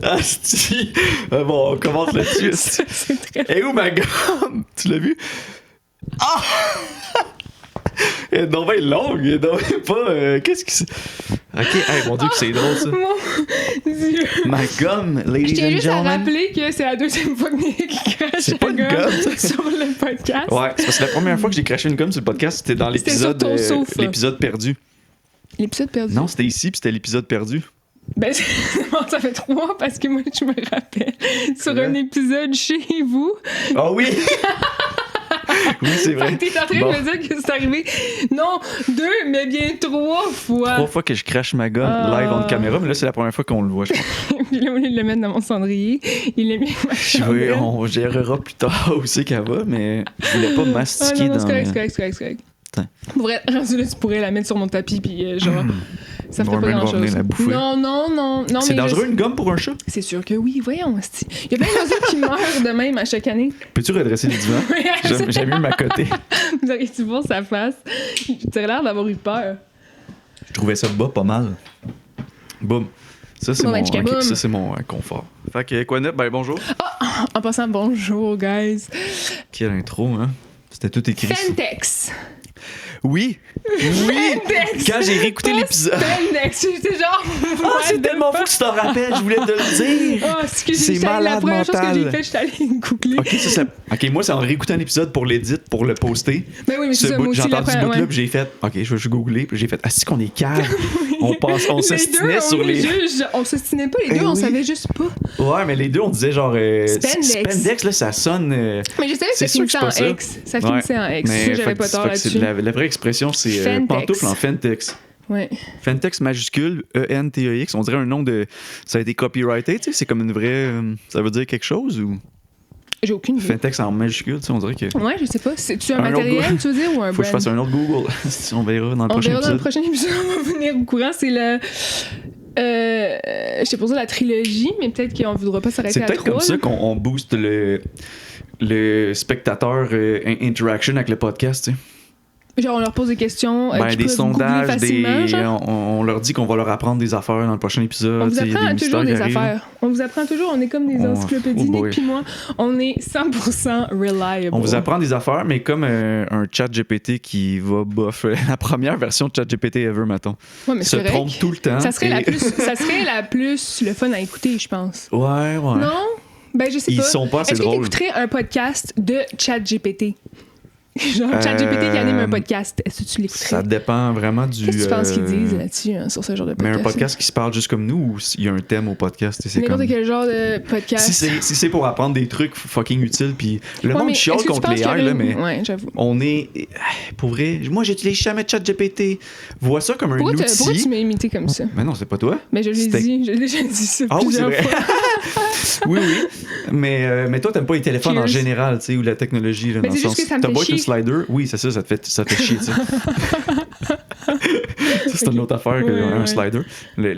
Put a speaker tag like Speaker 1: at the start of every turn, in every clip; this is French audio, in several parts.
Speaker 1: Asti. Bon, on commence là-dessus.
Speaker 2: C'est très...
Speaker 1: Et où ma gomme? Tu l'as vu? Ah! Elle est donc bien longue. Elle est donc bien pas... Qu'est-ce que c'est? Ok, hey, mon Dieu, que c'est drôle, ça.
Speaker 2: Mon Dieu.
Speaker 1: Ma gomme,
Speaker 2: Je
Speaker 1: ladies
Speaker 2: tiens
Speaker 1: and
Speaker 2: juste à
Speaker 1: gentlemen.
Speaker 2: rappeler que c'est la deuxième fois que Nick crache
Speaker 1: C'est pas
Speaker 2: la
Speaker 1: une
Speaker 2: gomme
Speaker 1: gomme, ça.
Speaker 2: sur le podcast.
Speaker 1: Ouais, c'est parce que la première fois que j'ai craché une gomme sur le podcast, c'était dans
Speaker 2: C'était sur
Speaker 1: l'épisode
Speaker 2: ton sofa.
Speaker 1: l'épisode perdu.
Speaker 2: L'épisode perdu.
Speaker 1: Non, c'était ici, puis c'était l'épisode perdu.
Speaker 2: Ben, bon, ça fait 3 mois parce que moi, je me rappelle sur
Speaker 1: Ouais.
Speaker 2: un épisode chez vous.
Speaker 1: Ah oui! Oui, c'est vrai.
Speaker 2: T'es en train
Speaker 1: Bon.
Speaker 2: de me dire que c'est arrivé, non, 2, mais bien 3 fois.
Speaker 1: 3 fois que je crache ma gomme live en caméra, mais là, c'est la première fois qu'on le voit, je pense.
Speaker 2: Puis là, au lieu de le mettre dans mon cendrier, il l'a mis avec ma
Speaker 1: Je
Speaker 2: chandelle.
Speaker 1: vais, on gérera plus tard où c'est qu'elle va, mais je voulais pas
Speaker 2: Ah
Speaker 1: mastiquer
Speaker 2: non, non,
Speaker 1: dans...
Speaker 2: c'est correct.
Speaker 1: Attends.
Speaker 2: Pour vrai, rendu là, tu pourrais la mettre sur mon tapis, puis genre, ça ferait
Speaker 1: On
Speaker 2: pas
Speaker 1: va même
Speaker 2: grand-chose.
Speaker 1: venir la bouffer.
Speaker 2: Non,
Speaker 1: C'est
Speaker 2: mais
Speaker 1: dangereux une gomme pour un chat?
Speaker 2: C'est sûr que oui, voyons. esti. Il y a bien des oiseaux qui meurent de même à chaque année.
Speaker 1: Peux-tu redresser le divan? J'aime mieux m'accoter.
Speaker 2: Vous auriez-tu voir sa face? Tu as l'air d'avoir eu peur.
Speaker 1: Je trouvais ça bas pas mal. Boum. Ça, c'est
Speaker 2: Bon,
Speaker 1: mon,
Speaker 2: ben, tchika, boum.
Speaker 1: ça, c'est mon confort. Fait que, quoi neuf? Ben, bonjour.
Speaker 2: En passant, bonjour, guys.
Speaker 1: Quelle intro, hein? C'était tout écrit. ça.
Speaker 2: Fentex.
Speaker 1: Oui! Oui!
Speaker 2: Fentex.
Speaker 1: Quand j'ai réécouté
Speaker 2: Pas
Speaker 1: l'épisode...
Speaker 2: Fentex. J'étais genre.
Speaker 1: Ah,
Speaker 2: what
Speaker 1: c'est
Speaker 2: the
Speaker 1: tellement fou
Speaker 2: fuck?
Speaker 1: que tu t'en rappelles, je voulais te le dire!
Speaker 2: Oh, excusez,
Speaker 1: C'est
Speaker 2: la
Speaker 1: malade
Speaker 2: première chose que
Speaker 1: mental.
Speaker 2: j'ai fait, j'étais allée googler.
Speaker 1: Ok, ok, moi, c'est en réécoutant l'épisode pour l'édit, pour le poster.
Speaker 2: Ben oui, mais c'est ça, moi aussi,
Speaker 1: J'ai
Speaker 2: la
Speaker 1: entendu ce
Speaker 2: première,
Speaker 1: bout-là,
Speaker 2: ouais.
Speaker 1: puis j'ai fait, ok, je vais googler, puis j'ai fait, ah, c'est qu'on est calme. On s'ostinait sur les.
Speaker 2: On s'ostinait pas les deux,
Speaker 1: Eh
Speaker 2: on
Speaker 1: oui.
Speaker 2: savait juste pas.
Speaker 1: Ouais, mais les deux, on disait genre.
Speaker 2: Spandex.
Speaker 1: Spandex, là, ça sonne.
Speaker 2: Mais je savais que
Speaker 1: C'est
Speaker 2: ça
Speaker 1: sûr que
Speaker 2: finissait
Speaker 1: c'est
Speaker 2: en
Speaker 1: pas ça.
Speaker 2: X. Ça finissait en X.
Speaker 1: Mais
Speaker 2: Ça, j'avais
Speaker 1: fait
Speaker 2: pas
Speaker 1: que-
Speaker 2: tort
Speaker 1: fait que c'est
Speaker 2: là-dessus.
Speaker 1: la vraie expression, c'est
Speaker 2: Fentex.
Speaker 1: pantoufle en Fentex.
Speaker 2: Ouais.
Speaker 1: Fentex majuscule, E-N-T-E-X. On dirait un nom de. Ça a été copyrighté, tu sais, c'est comme une vraie. Ça veut dire quelque chose ou.
Speaker 2: J'ai aucune idée.
Speaker 1: Fentex en majuscule, tu sais, on dirait que.
Speaker 2: Ouais, je sais pas. C'est-tu un
Speaker 1: Un autre
Speaker 2: matériel,
Speaker 1: Google.
Speaker 2: tu veux dire, ou un
Speaker 1: Faut que je fasse
Speaker 2: brand?
Speaker 1: un autre Google. On verra dans le
Speaker 2: On
Speaker 1: prochain
Speaker 2: verra dans le
Speaker 1: épisode.
Speaker 2: prochain épisode, on va venir au courant. C'est le. Je t'ai posé la trilogie, mais peut-être qu'on voudra pas s'arrêter
Speaker 1: C'est
Speaker 2: à
Speaker 1: peut-être
Speaker 2: 3.
Speaker 1: comme ça qu'on booste le spectateur interaction avec le podcast, tu sais.
Speaker 2: Genre, on leur pose des questions.
Speaker 1: Ben,
Speaker 2: qu'ils
Speaker 1: des
Speaker 2: peuvent googler
Speaker 1: sondages,
Speaker 2: facilement, genre.
Speaker 1: on leur dit qu'on va leur apprendre des affaires dans le prochain épisode.
Speaker 2: On vous
Speaker 1: tu sais, il y a
Speaker 2: apprend
Speaker 1: des
Speaker 2: toujours
Speaker 1: mystères
Speaker 2: des
Speaker 1: qui arrivent.
Speaker 2: affaires. On vous apprend toujours. On est comme des encyclopédies,
Speaker 1: oh boy.
Speaker 2: Nick puis moi. On est 100% reliable.
Speaker 1: On vous apprend des affaires, mais comme un chat GPT qui va bof. La première version de chat GPT ever, mettons.
Speaker 2: Ouais, mais
Speaker 1: Se
Speaker 2: c'est correct.
Speaker 1: trompe tout le temps.
Speaker 2: Ça serait,
Speaker 1: et-
Speaker 2: ça serait la plus le fun à écouter, je pense.
Speaker 1: Ouais.
Speaker 2: Non? Ben, je sais
Speaker 1: Ils
Speaker 2: pas.
Speaker 1: sont pas assez
Speaker 2: Est-ce que
Speaker 1: drôles.
Speaker 2: t'écouterais un podcast de ChatGPT? Genre, ChatGPT qui anime un podcast. Est-ce que tu l'écouterais?
Speaker 1: Ça dépend vraiment du.
Speaker 2: Qu'est-ce que tu penses qu'ils disent là-dessus, hein, sur ce genre de
Speaker 1: Mais
Speaker 2: podcast?
Speaker 1: un podcast qui se parle juste comme nous ou il y a un thème au podcast? C'est
Speaker 2: N'importe
Speaker 1: comme...
Speaker 2: quel genre de podcast.
Speaker 1: Si c'est pour apprendre des trucs fucking utiles, puis le
Speaker 2: Ouais,
Speaker 1: monde
Speaker 2: mais
Speaker 1: chiale
Speaker 2: est-ce que tu
Speaker 1: contre
Speaker 2: penses
Speaker 1: les
Speaker 2: qu'il y
Speaker 1: AI,
Speaker 2: aurait
Speaker 1: là, mais
Speaker 2: Ouais, j'avoue.
Speaker 1: on est. Pour vrai, moi, j'utilise jamais ChatGPT. Vois ça comme un
Speaker 2: Pourquoi tu
Speaker 1: outil.
Speaker 2: m'as imité comme ça?
Speaker 1: Mais non, c'est pas toi.
Speaker 2: Mais je l'ai
Speaker 1: C'était-
Speaker 2: dit, j'ai déjà dit ça
Speaker 1: Ah oui, c'est
Speaker 2: plusieurs
Speaker 1: vrai.
Speaker 2: fois.
Speaker 1: Oui. Mais toi, t'aimes pas les téléphones en
Speaker 2: Cheers.
Speaker 1: général, tu sais, ou la technologie. Là,
Speaker 2: Mais
Speaker 1: dans le
Speaker 2: c'est juste
Speaker 1: sens.
Speaker 2: que ça me
Speaker 1: T'as
Speaker 2: fait
Speaker 1: beau être une
Speaker 2: chier.
Speaker 1: slider, oui, c'est ça, ça te fait chier, tu sais. Ça, c'est une autre affaire qu'un
Speaker 2: Ouais.
Speaker 1: slider. Tout
Speaker 2: On
Speaker 1: le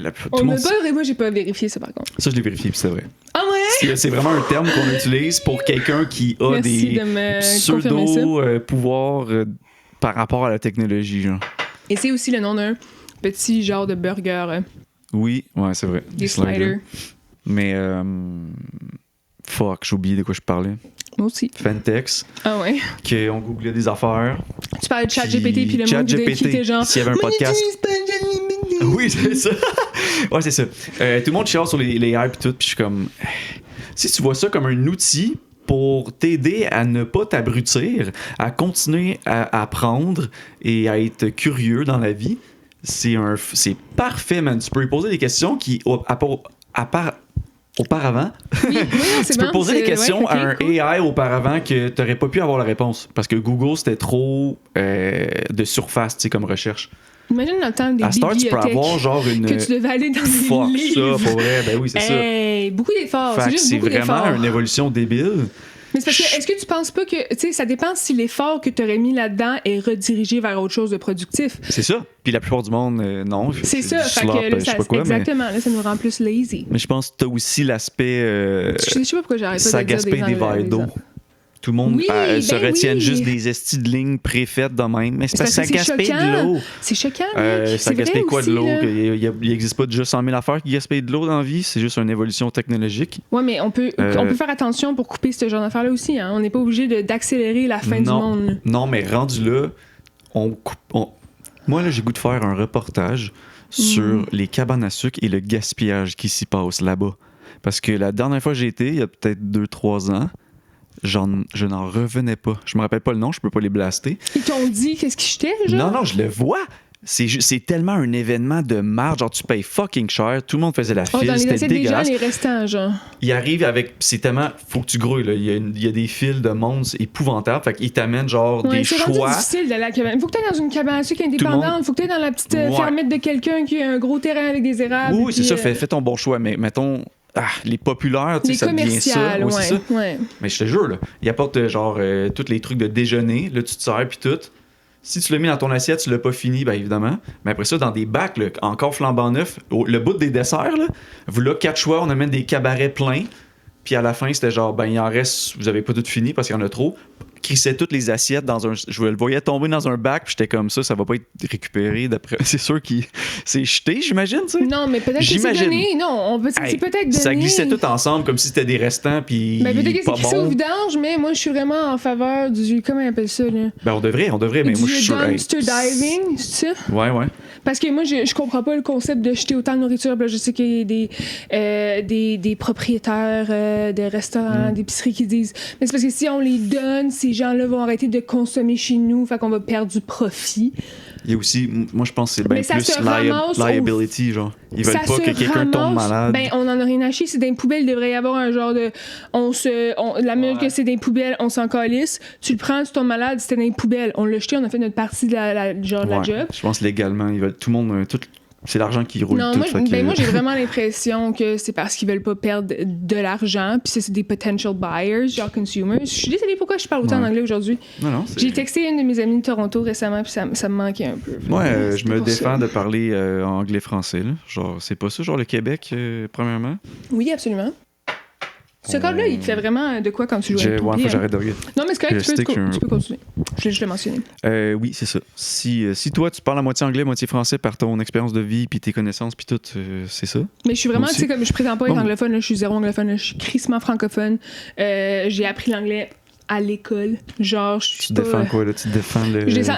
Speaker 2: n'a
Speaker 1: monde.
Speaker 2: pas, moi j'ai pas vérifié ça par contre.
Speaker 1: Ça, je l'ai vérifié, puis c'est vrai.
Speaker 2: Ah ouais?
Speaker 1: C'est vraiment un terme qu'on utilise pour quelqu'un qui a
Speaker 2: Merci
Speaker 1: des
Speaker 2: de me confirmer ça.
Speaker 1: pseudo-pouvoirs par rapport à la technologie. Genre.
Speaker 2: Et c'est aussi le nom d'un petit genre de burger,
Speaker 1: Oui, ouais, c'est vrai.
Speaker 2: des sliders.
Speaker 1: Mais, fuck, j'ai oublié de quoi je parlais.
Speaker 2: Moi aussi.
Speaker 1: Fentex,
Speaker 2: Ah ouais?
Speaker 1: qu'on googlait des affaires.
Speaker 2: Tu parlais de ChatGPT puis le monde qui était genre.
Speaker 1: s'il y avait un
Speaker 2: Moi,
Speaker 1: podcast.
Speaker 2: j'utilise pas ChatGPT.
Speaker 1: Oui, c'est ça. Ouais, c'est ça. Tout le monde chiale sur les hype et tout, puis je suis comme... Si tu vois ça comme un outil pour t'aider à ne pas t'abrutir, à continuer à apprendre et à être curieux dans la vie, c'est parfait, man. Tu peux lui poser des questions qui, auparavant,
Speaker 2: Oui, non, c'est
Speaker 1: tu peux
Speaker 2: bon,
Speaker 1: poser des
Speaker 2: c'est-
Speaker 1: questions
Speaker 2: ouais, ok,
Speaker 1: à un
Speaker 2: cool.
Speaker 1: AI auparavant que tu n'aurais pas pu avoir la réponse. Parce que Google, c'était trop de surface, tu sais, comme recherche.
Speaker 2: Imagine dans le temps des
Speaker 1: À cette heure, tu peux
Speaker 2: bibliothèques
Speaker 1: avoir genre une...
Speaker 2: que tu devais aller dans des
Speaker 1: Fuck
Speaker 2: livres.
Speaker 1: ça, pour vrai. Ben oui, c'est ça.
Speaker 2: Hey, beaucoup d'efforts.
Speaker 1: Fait
Speaker 2: C'est
Speaker 1: que
Speaker 2: juste
Speaker 1: c'est
Speaker 2: beaucoup
Speaker 1: vraiment
Speaker 2: d'efforts.
Speaker 1: une évolution débile.
Speaker 2: Mais c'est parce que, est-ce que tu penses pas que, tu sais, ça dépend si l'effort que tu aurais mis là-dedans est redirigé vers autre chose de productif.
Speaker 1: C'est ça. Puis la plupart du monde, non.
Speaker 2: C'est ça,
Speaker 1: du
Speaker 2: fait
Speaker 1: slop,
Speaker 2: que là,
Speaker 1: je sais pas quoi,
Speaker 2: exactement, là, ça nous rend plus lazy.
Speaker 1: mais je pense que t'as aussi l'aspect...
Speaker 2: Je sais pas pourquoi j'arrête pas
Speaker 1: ça
Speaker 2: de dire
Speaker 1: gaspille des verres d'eau. tout le monde
Speaker 2: Oui,
Speaker 1: se
Speaker 2: ben
Speaker 1: retienne
Speaker 2: oui.
Speaker 1: juste des estis de lignes préfaites de même. Mais c'est parce que ça
Speaker 2: c'est
Speaker 1: gaspille
Speaker 2: choquant.
Speaker 1: de l'eau.
Speaker 2: C'est choquant, mec.
Speaker 1: Ça
Speaker 2: C'est
Speaker 1: gaspille
Speaker 2: vrai
Speaker 1: quoi de
Speaker 2: aussi,
Speaker 1: l'eau?
Speaker 2: là.
Speaker 1: Il n'existe pas déjà 100 000 affaires qui gaspillent de l'eau dans la vie. C'est juste une évolution technologique.
Speaker 2: Ouais, mais on peut faire attention pour couper ce genre d'affaires-là aussi. Hein. On n'est pas obligé d'accélérer la fin du monde. Là.
Speaker 1: Non, mais rendu là, moi, là, j'ai goût de faire un reportage sur les cabanes à sucre et le gaspillage qui s'y passe là-bas. Parce que la dernière fois que j'ai été, il y a peut-être 2-3 ans, je n'en revenais pas. Je me rappelle pas le nom, je peux pas les blaster.
Speaker 2: Ils t'ont dit qu'est-ce qu'ils jetaient, genre?
Speaker 1: Non, je le vois. C'est tellement un événement de marge. Genre, tu payes fucking cher. Tout le monde faisait la file.
Speaker 2: Dans les
Speaker 1: C'était
Speaker 2: assiettes des gens,
Speaker 1: dégueulasse.
Speaker 2: les restants, genre.
Speaker 1: Il arrive avec. C'est tellement. Faut que tu grouilles, là. Il y a des files de monde. C'est épouvantable. Fait qu'il t'amène, genre, des
Speaker 2: c'est rendu
Speaker 1: choix.
Speaker 2: difficile d'aller à la cabane. Faut que t'ailles dans une cabane à sucre indépendante. Faut que t'ailles dans la petite fermette de quelqu'un qui a un gros terrain avec des érables.
Speaker 1: Oui, c'est ça. Fais ton bon choix. Mais mettons. Les populaires, tu sais, ça devient ça.
Speaker 2: Ouais,
Speaker 1: c'est ça.
Speaker 2: Ouais.
Speaker 1: Mais je te jure, là, il apporte genre tous les trucs de déjeuner. Là, tu te sers, puis tout. Si tu l'as mis dans ton assiette, tu l'as pas fini, bien évidemment. Mais après ça, dans des bacs, là, encore flambant neuf, le bout des desserts, là, vous là, 4 choix, on amène des cabarets pleins. Puis à la fin, c'était genre, ben il en reste, vous avez pas tout fini parce qu'il y en a trop. Crissait toutes les assiettes dans un. Je le voyais tomber dans un bac, puis j'étais comme ça va pas être récupéré d'après. C'est sûr qu'il c'est jeté, j'imagine, tu sais.
Speaker 2: Non, mais peut-être que c'est donné. Non, c'est peut-être donné.
Speaker 1: Ça glissait tout ensemble comme si c'était des restants, puis.
Speaker 2: Ben peut-être que c'est
Speaker 1: pas
Speaker 2: crissé au
Speaker 1: bon.
Speaker 2: vidange, mais moi je suis vraiment en faveur du. Comment on appelle ça, là?
Speaker 1: Ben on devrait, mais moi je suis sûr.
Speaker 2: Dumpster diving, c'est ça?
Speaker 1: Ouais.
Speaker 2: Parce que moi, je comprends pas le concept de jeter autant de nourriture. Là, je sais qu'il y a des propriétaires de restaurants, d'épiceries qui disent mais c'est parce que si on les donne, ces gens-là vont arrêter de consommer chez nous, fait qu'on va perdre du profit.
Speaker 1: Il y a aussi, moi je pense que c'est bien
Speaker 2: Mais ça
Speaker 1: plus
Speaker 2: se ramasse
Speaker 1: liability, genre. Ils veulent pas que quelqu'un tombe malade.
Speaker 2: Ben, on en a rien à chier. C'est dans les poubelles, il devrait y avoir un genre de. La minute que c'est dans les poubelles, on s'en calisse. Tu le prends, tu tombes malade, c'était dans les poubelles. On l'a jeté, on a fait notre partie de la job.
Speaker 1: Je pense légalement, ils veulent tout le monde. C'est l'argent qui roule.
Speaker 2: Non, moi j'ai vraiment l'impression que c'est parce qu'ils veulent pas perdre de l'argent, puis c'est des potential buyers, genre consumers. Je suis désolée pourquoi je parle autant en anglais aujourd'hui.
Speaker 1: Non,
Speaker 2: j'ai texté une de mes amies de Toronto récemment, puis ça me manquait un peu.
Speaker 1: Ouais, je me défends de parler anglais-français. Genre, c'est pas ça, genre le Québec, premièrement?
Speaker 2: Oui, absolument. Ce code-là, il te fait vraiment de quoi quand tu joues à
Speaker 1: faut que j'arrête de regarder.
Speaker 2: Non, mais c'est correct, tu peux continuer. Je l'ai mentionné.
Speaker 1: Oui, c'est ça. Si toi, tu parles à moitié anglais, moitié français par ton expérience de vie, puis tes connaissances, puis tout, c'est ça.
Speaker 2: Mais je suis vraiment, tu sais, comme je prétends pas être anglophone, là, je suis zéro anglophone, là, je suis crissement francophone. J'ai appris l'anglais à l'école. Genre, je suis
Speaker 1: Tu défends quoi, là? Tu défends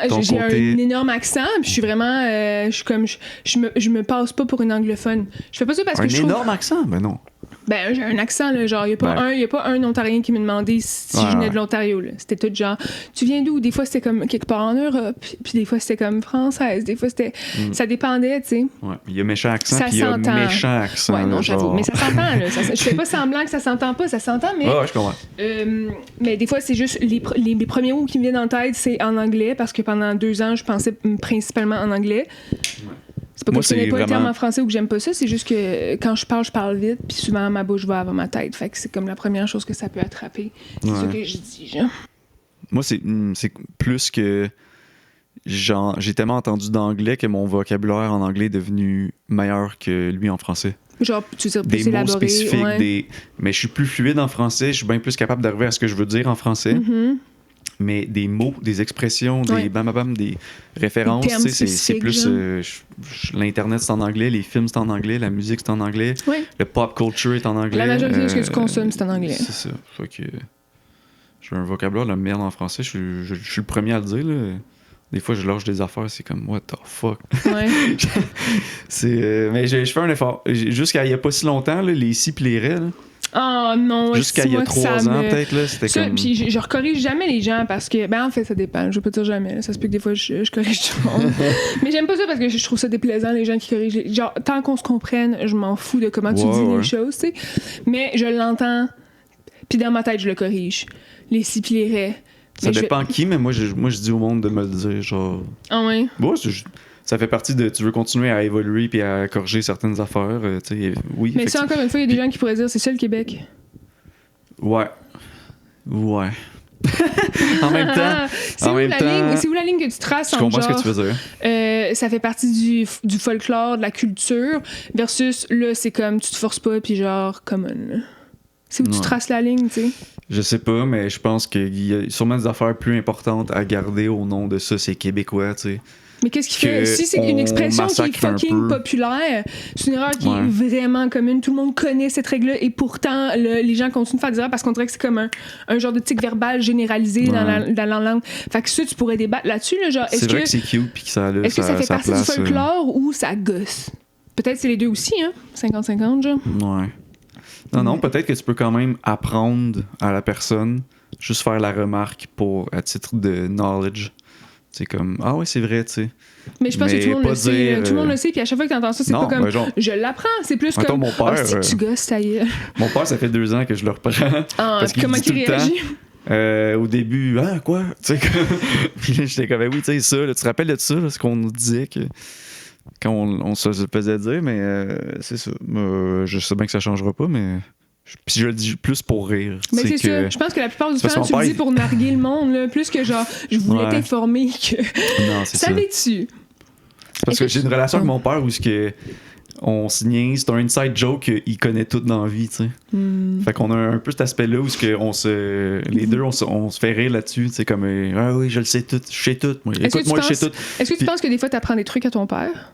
Speaker 1: ton
Speaker 2: j'ai
Speaker 1: côté...
Speaker 2: un énorme accent, puis je suis vraiment... je me passe pas pour une anglophone. Je fais pas ça parce que je trouve...
Speaker 1: Un énorme accent? Ben non.
Speaker 2: Ben, j'ai un accent, là, genre, il n'y a pas un Ontarien qui m'a demandé si je venais de l'Ontario, là. C'était tout genre, tu viens d'où? Des fois, c'était comme quelque part en Europe, puis des fois, c'était comme française, des fois, c'était... Ça dépendait, tu sais.
Speaker 1: Ouais, il y a méchant accent,
Speaker 2: ça
Speaker 1: puis il y a méchant accent.
Speaker 2: Ouais, non,
Speaker 1: genre...
Speaker 2: j'avoue, mais ça s'entend, là. Je fais pas semblant que ça s'entend pas, ça s'entend, mais...
Speaker 1: Ouais, je comprends.
Speaker 2: Mais des fois, c'est juste, les premiers mots qui me viennent en tête, c'est en anglais, parce que pendant 2 ans, je pensais principalement en anglais. Ouais. C'est pas que je connais pas le terme en français ou que j'aime pas ça, c'est juste que quand je parle vite, puis souvent ma bouche va avant ma tête. Fait que c'est comme la première chose que ça peut attraper. C'est ça que je dis, genre.
Speaker 1: Moi, c'est plus que... Genre, j'ai tellement entendu d'anglais que mon vocabulaire en anglais est devenu meilleur que lui en français.
Speaker 2: Genre, tu veux dire plus
Speaker 1: des
Speaker 2: élaboré,
Speaker 1: mots spécifiques,
Speaker 2: ouais.
Speaker 1: Mais je suis plus fluide en français, je suis bien plus capable d'arriver à ce que je veux dire en français.
Speaker 2: Mm-hmm.
Speaker 1: Mais des mots, des expressions, des des références, c'est plus... l'Internet, c'est en anglais, les films, c'est en anglais, la musique, c'est en anglais, le pop culture est en anglais.
Speaker 2: La majorité de ce que tu consommes, c'est en anglais.
Speaker 1: C'est ça. Fait que j'ai un vocabulaire de merde en français, je suis le premier à le dire, là. Des fois, je lâche des affaires, c'est comme « what the fuck ».
Speaker 2: Ouais.
Speaker 1: Mais je fais un effort. Jusqu'à il y a pas si longtemps, là, les si pis les raies, là,
Speaker 2: oh non,
Speaker 1: jusqu'à il y a 3 ans, peut-être, là, c'était
Speaker 2: ça,
Speaker 1: comme...
Speaker 2: Puis je corrige jamais les gens parce que... Ben, en fait, ça dépend. Je vais pas dire jamais. Là. Ça se peut que des fois, je corrige tout le monde. Mais j'aime pas ça parce que je trouve ça déplaisant, les gens qui corrigent. Genre, tant qu'on se comprenne, je m'en fous de comment tu dis les choses, tu sais. Mais je l'entends, puis dans ma tête, je le corrige. Les si pis les raies.
Speaker 1: Ça dépend qui, mais moi, je dis au monde de me le dire, genre...
Speaker 2: Ah ouais?
Speaker 1: Ouais, ça fait partie de... Tu veux continuer à évoluer puis à corriger certaines affaires, tu sais, oui.
Speaker 2: Mais ça, encore une fois, il y a des gens qui pourraient dire c'est ça le Québec.
Speaker 1: Ouais. En même temps...
Speaker 2: C'est où la ligne que tu traces en genre...
Speaker 1: Je comprends ce que tu veux dire.
Speaker 2: Ça fait partie du folklore, de la culture, versus, là, c'est comme, tu te forces pas, puis genre, come on, là. C'est où tu traces la ligne, tu sais.
Speaker 1: Je sais pas, mais je pense qu'il y a sûrement des affaires plus importantes à garder au nom de ça, c'est québécois, tu sais.
Speaker 2: Mais qu'est-ce qui fait? Si c'est une expression qui est fucking populaire, c'est une erreur qui est vraiment commune. Tout le monde connaît cette règle-là et pourtant, les gens continuent de faire des erreurs parce qu'on dirait que c'est comme un genre de tic verbal généralisé dans la langue. Fait que ça, tu pourrais débattre là-dessus. Là, genre,
Speaker 1: c'est vrai que c'est cute puis que ça a
Speaker 2: est-ce que ça fait partie du folklore ou ça gosse? Peut-être c'est les deux aussi, hein? 50-50, genre.
Speaker 1: Ouais. Non, peut-être que tu peux quand même apprendre à la personne, juste faire la remarque à titre de knowledge. C'est comme, ah ouais, c'est vrai, tu sais.
Speaker 2: Mais je pense que tout le monde le sait. Tout le monde le sait, puis à chaque fois que tu entends ça, c'est pas comme genre, je l'apprends. C'est plus comme,
Speaker 1: mon père,
Speaker 2: si tu gosses, ça y est.
Speaker 1: Mon père, ça fait 2 ans que je le reprends. Parce qu'il
Speaker 2: comment il réagit?
Speaker 1: Au début, quoi? Tu sais, puis là, j'étais comme, oui, tu sais, ça, là, tu te rappelles de ça, là, ce qu'on nous disait que. Quand on se faisait dire, mais c'est ça. Je sais bien que ça changera pas, mais. Puis je le dis plus pour rire.
Speaker 2: Mais c'est ça. Je pense que la plupart du temps, tu le dis pour narguer le monde, là, plus que genre, je voulais t'informer que.
Speaker 1: Non, c'est ça.
Speaker 2: Savais-tu?
Speaker 1: Parce que j'ai une relation avec mon père où on se niaise, c'est un inside joke, il connaît tout dans la vie, tu sais. Fait qu'on a un peu cet aspect-là où les deux, on se fait rire là-dessus, tu sais, comme ah oui, je le sais tout, je sais tout. Écoute-moi, je sais tout.
Speaker 2: Est-ce que tu penses que des fois, tu apprends des trucs à ton père?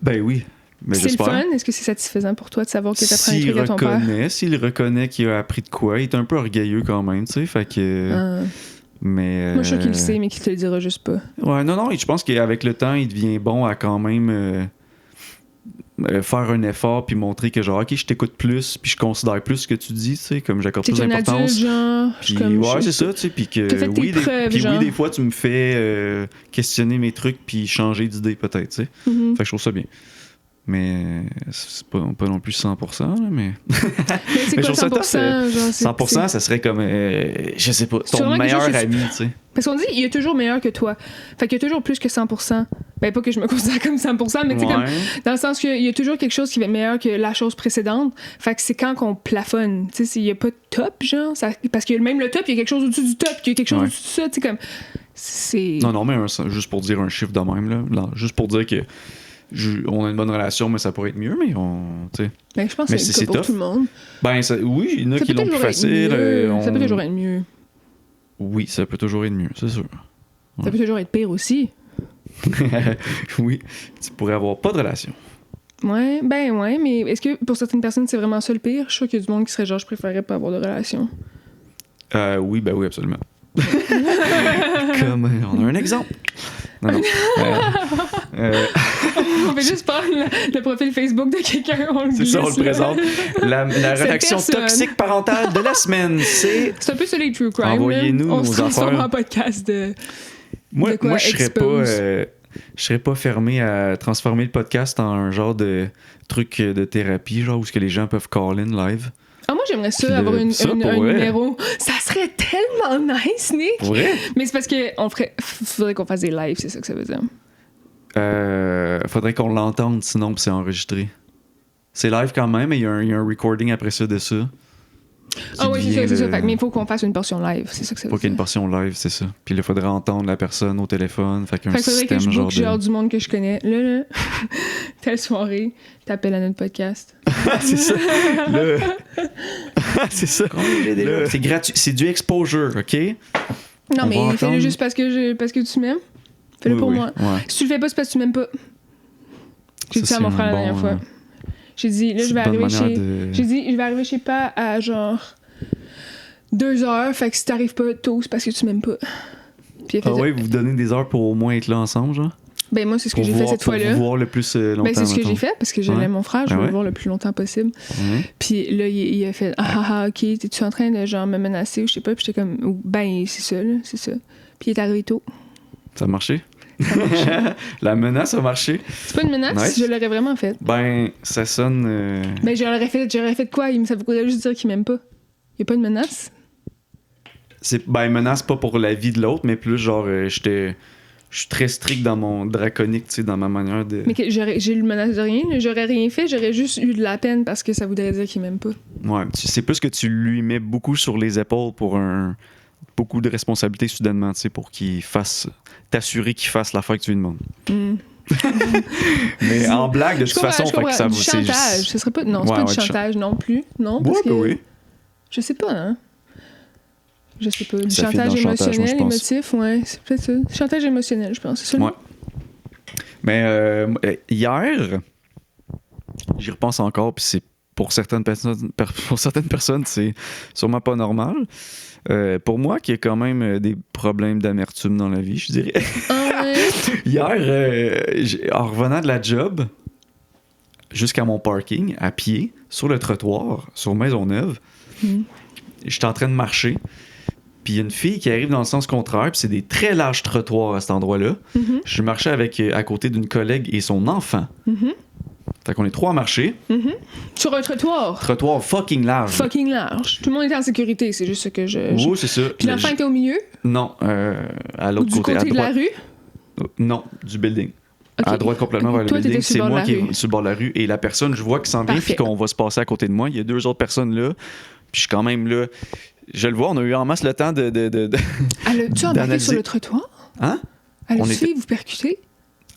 Speaker 1: Ben oui. Mais
Speaker 2: c'est le fun? Est-ce que c'est satisfaisant pour toi de savoir que tu apprends des trucs à ton père?
Speaker 1: S'il reconnaît qu'il a appris de quoi, il est un peu orgueilleux quand même, tu sais, fait que... Mais,
Speaker 2: moi, je suis sûr qu'il le sait, mais qu'il te le dira juste pas.
Speaker 1: Ouais, non, je pense qu'avec le temps, il devient bon à quand même faire un effort puis montrer que genre, OK, je t'écoute plus puis je considère plus ce que tu dis, tu sais, comme j'accorde plus d'importance.
Speaker 2: Puis,
Speaker 1: c'est ça, tu sais, puis que oui, des fois, tu me fais questionner mes trucs puis changer d'idée peut-être, tu sais. Fait que je trouve ça bien. Mais c'est pas non plus 100%, là, mais...
Speaker 2: c'est quoi 100%?
Speaker 1: 100%, ça serait comme, je sais pas, ton meilleur ami, tu sais.
Speaker 2: Parce qu'on dit, il y a toujours meilleur que toi. Fait qu'il y a toujours plus que 100%. Ben, pas que je me considère comme 100%, mais tu sais, comme, dans le sens qu'il y a toujours quelque chose qui va être meilleur que la chose précédente. Fait que c'est quand qu'on plafonne. Tu sais, il y a pas de top, genre. Parce que même le top, il y a quelque chose au-dessus du top, il y a quelque chose au-dessus de ça, tu sais, comme... C'est...
Speaker 1: Non, mais juste pour dire un chiffre de même, là. Non, juste pour dire que... on a une bonne relation, mais ça pourrait être mieux, mais
Speaker 2: ben, je pense que c'est pour tout le monde.
Speaker 1: Ben, oui, il y en a qui l'ont plus facile.
Speaker 2: Ça peut toujours être mieux.
Speaker 1: Oui, ça peut toujours être mieux, c'est sûr.
Speaker 2: Ça peut toujours être pire aussi.
Speaker 1: Oui, tu pourrais avoir pas de relation.
Speaker 2: Ouais, mais est-ce que pour certaines personnes, c'est vraiment ça le pire? Je suis sûr qu'il y a du monde qui serait genre, je préférerais pas avoir de relation.
Speaker 1: Oui, absolument. Comme, on a un exemple. Non.
Speaker 2: On fait juste prendre le profil Facebook de quelqu'un, on le glisse.
Speaker 1: C'est ça, on le présente. La rédaction toxique parentale de la semaine, c'est
Speaker 2: un peu sur les true crime.
Speaker 1: Envoyez-nous nos affaires. On se transforme
Speaker 2: en podcast de...
Speaker 1: Moi, je serais pas fermé à transformer le podcast en un genre de truc de thérapie, genre où ce que les gens peuvent call in live.
Speaker 2: Ah, moi, j'aimerais ça, avoir un numéro. Ça serait tellement nice, Nick!
Speaker 1: Vrai?
Speaker 2: Mais c'est parce que faudrait qu'on fasse des lives, c'est ça que ça veut dire.
Speaker 1: Faudrait qu'on l'entende, sinon c'est enregistré. C'est live quand même, mais il y a un recording après ça de ça.
Speaker 2: Ah oui, c'est ça. Mais il faut qu'on fasse une portion live, c'est ça que ça veut dire.
Speaker 1: Faut qu'il y ait une portion live, c'est ça. Puis là, il faudrait entendre la personne au téléphone. Fait qu'il y a un système
Speaker 2: que je
Speaker 1: genre
Speaker 2: genre du monde que je connais. Là, telle soirée, t'appelles à notre podcast.
Speaker 1: C'est ça. C'est ça. Là, c'est gratuit. C'est du exposure, OK?
Speaker 2: Non, mais fais-le juste parce que tu m'aimes. Fais-le pour moi.
Speaker 1: Ouais.
Speaker 2: Si tu le fais pas, c'est parce que tu m'aimes pas. J'ai dit ça à mon frère la dernière fois. J'ai dit, là, je vais arriver chez Pa à genre 2h. Fait que si t'arrives pas tôt, c'est parce que tu m'aimes pas. Puis
Speaker 1: oui, vous donnez des heures pour au moins être là ensemble, genre?
Speaker 2: Ben, moi, c'est ce que j'ai fait cette fois-là.
Speaker 1: Pour vous voir le plus longtemps.
Speaker 2: Ben, c'est ce que j'ai fait parce que j'aimais mon frère. Je voulais le voir le plus longtemps possible. Puis là, il a fait ok, t'es-tu en train de genre me menacer ou je sais pas? Puis j'étais comme, ben, c'est ça, là, c'est ça. Puis il est arrivé tôt. Ça
Speaker 1: a marché? La menace a marché.
Speaker 2: C'est pas une menace, nice. Je l'aurais vraiment fait.
Speaker 1: Ben, ça sonne.
Speaker 2: Ben, j'aurais fait de quoi? Ça voudrait juste dire qu'il m'aime pas. Y a pas de menace?
Speaker 1: Menace pas pour la vie de l'autre, mais plus genre, je suis très strict dans mon draconique, tu sais, dans ma manière de.
Speaker 2: Mais j'ai eu le menace de rien, j'aurais rien fait, j'aurais juste eu de la peine parce que ça voudrait dire qu'il m'aime pas.
Speaker 1: Ouais, c'est plus que tu lui mets beaucoup sur les épaules pour beaucoup de responsabilités soudainement, tu sais, pour t'assurer qu'il fasse l'affaire que tu lui demandes. Mais en blague, de toute façon, fait que ça
Speaker 2: du chantage. Ce serait pas. Non, c'est pas du chantage non plus. Non, parce que...
Speaker 1: oui.
Speaker 2: Je sais pas, hein. Je sais pas. Du
Speaker 1: Ça fit
Speaker 2: chantage
Speaker 1: dans le chantage,
Speaker 2: émotionnel,
Speaker 1: moi, je pense.
Speaker 2: émotif, ouais. C'est peut-être ça. Chantage émotionnel, je pense. C'est ça le
Speaker 1: Ouais.
Speaker 2: mot?
Speaker 1: Mais hier, j'y repense encore, puis c'est pour certaines personnes, c'est sûrement pas normal. Pour moi, qui ai quand même des problèmes d'amertume dans la vie, je dirais.
Speaker 2: Ah ouais?
Speaker 1: Hier, en revenant de la job, jusqu'à mon parking, à pied, sur le trottoir, sur Maisonneuve, j'étais en train de marcher. Puis il y a une fille qui arrive dans le sens contraire, puis c'est des très larges trottoirs à cet endroit-là. Je marchais à côté d'une collègue et son enfant. Fait qu'on est 3 à marcher.
Speaker 2: Sur un trottoir.
Speaker 1: Trottoir fucking large.
Speaker 2: Fucking large. Tout le monde était en sécurité, c'est juste ce que je...
Speaker 1: Oui, c'est ça.
Speaker 2: Puis l'enfant était au milieu?
Speaker 1: Non, à l'autre
Speaker 2: Du
Speaker 1: côté.
Speaker 2: côté
Speaker 1: à
Speaker 2: de la
Speaker 1: droite.
Speaker 2: rue?
Speaker 1: Non, du building.
Speaker 2: Ok.
Speaker 1: À droite complètement vers le
Speaker 2: Toi,
Speaker 1: building.
Speaker 2: t'étais sur le
Speaker 1: C'est
Speaker 2: bord de
Speaker 1: moi
Speaker 2: la
Speaker 1: qui
Speaker 2: rue.
Speaker 1: est sur le bord de la rue. Et la personne, je vois qu'il s'en vient,
Speaker 2: Parfait.
Speaker 1: puis qu'on va se passer à côté de moi. Il y a 2 autres personnes là. Puis je suis quand même là. Je le vois, on a eu en masse le temps de
Speaker 2: Tu as embarqué sur le trottoir?
Speaker 1: Hein?
Speaker 2: Elle
Speaker 1: On
Speaker 2: a
Speaker 1: était-
Speaker 2: su vous percuter?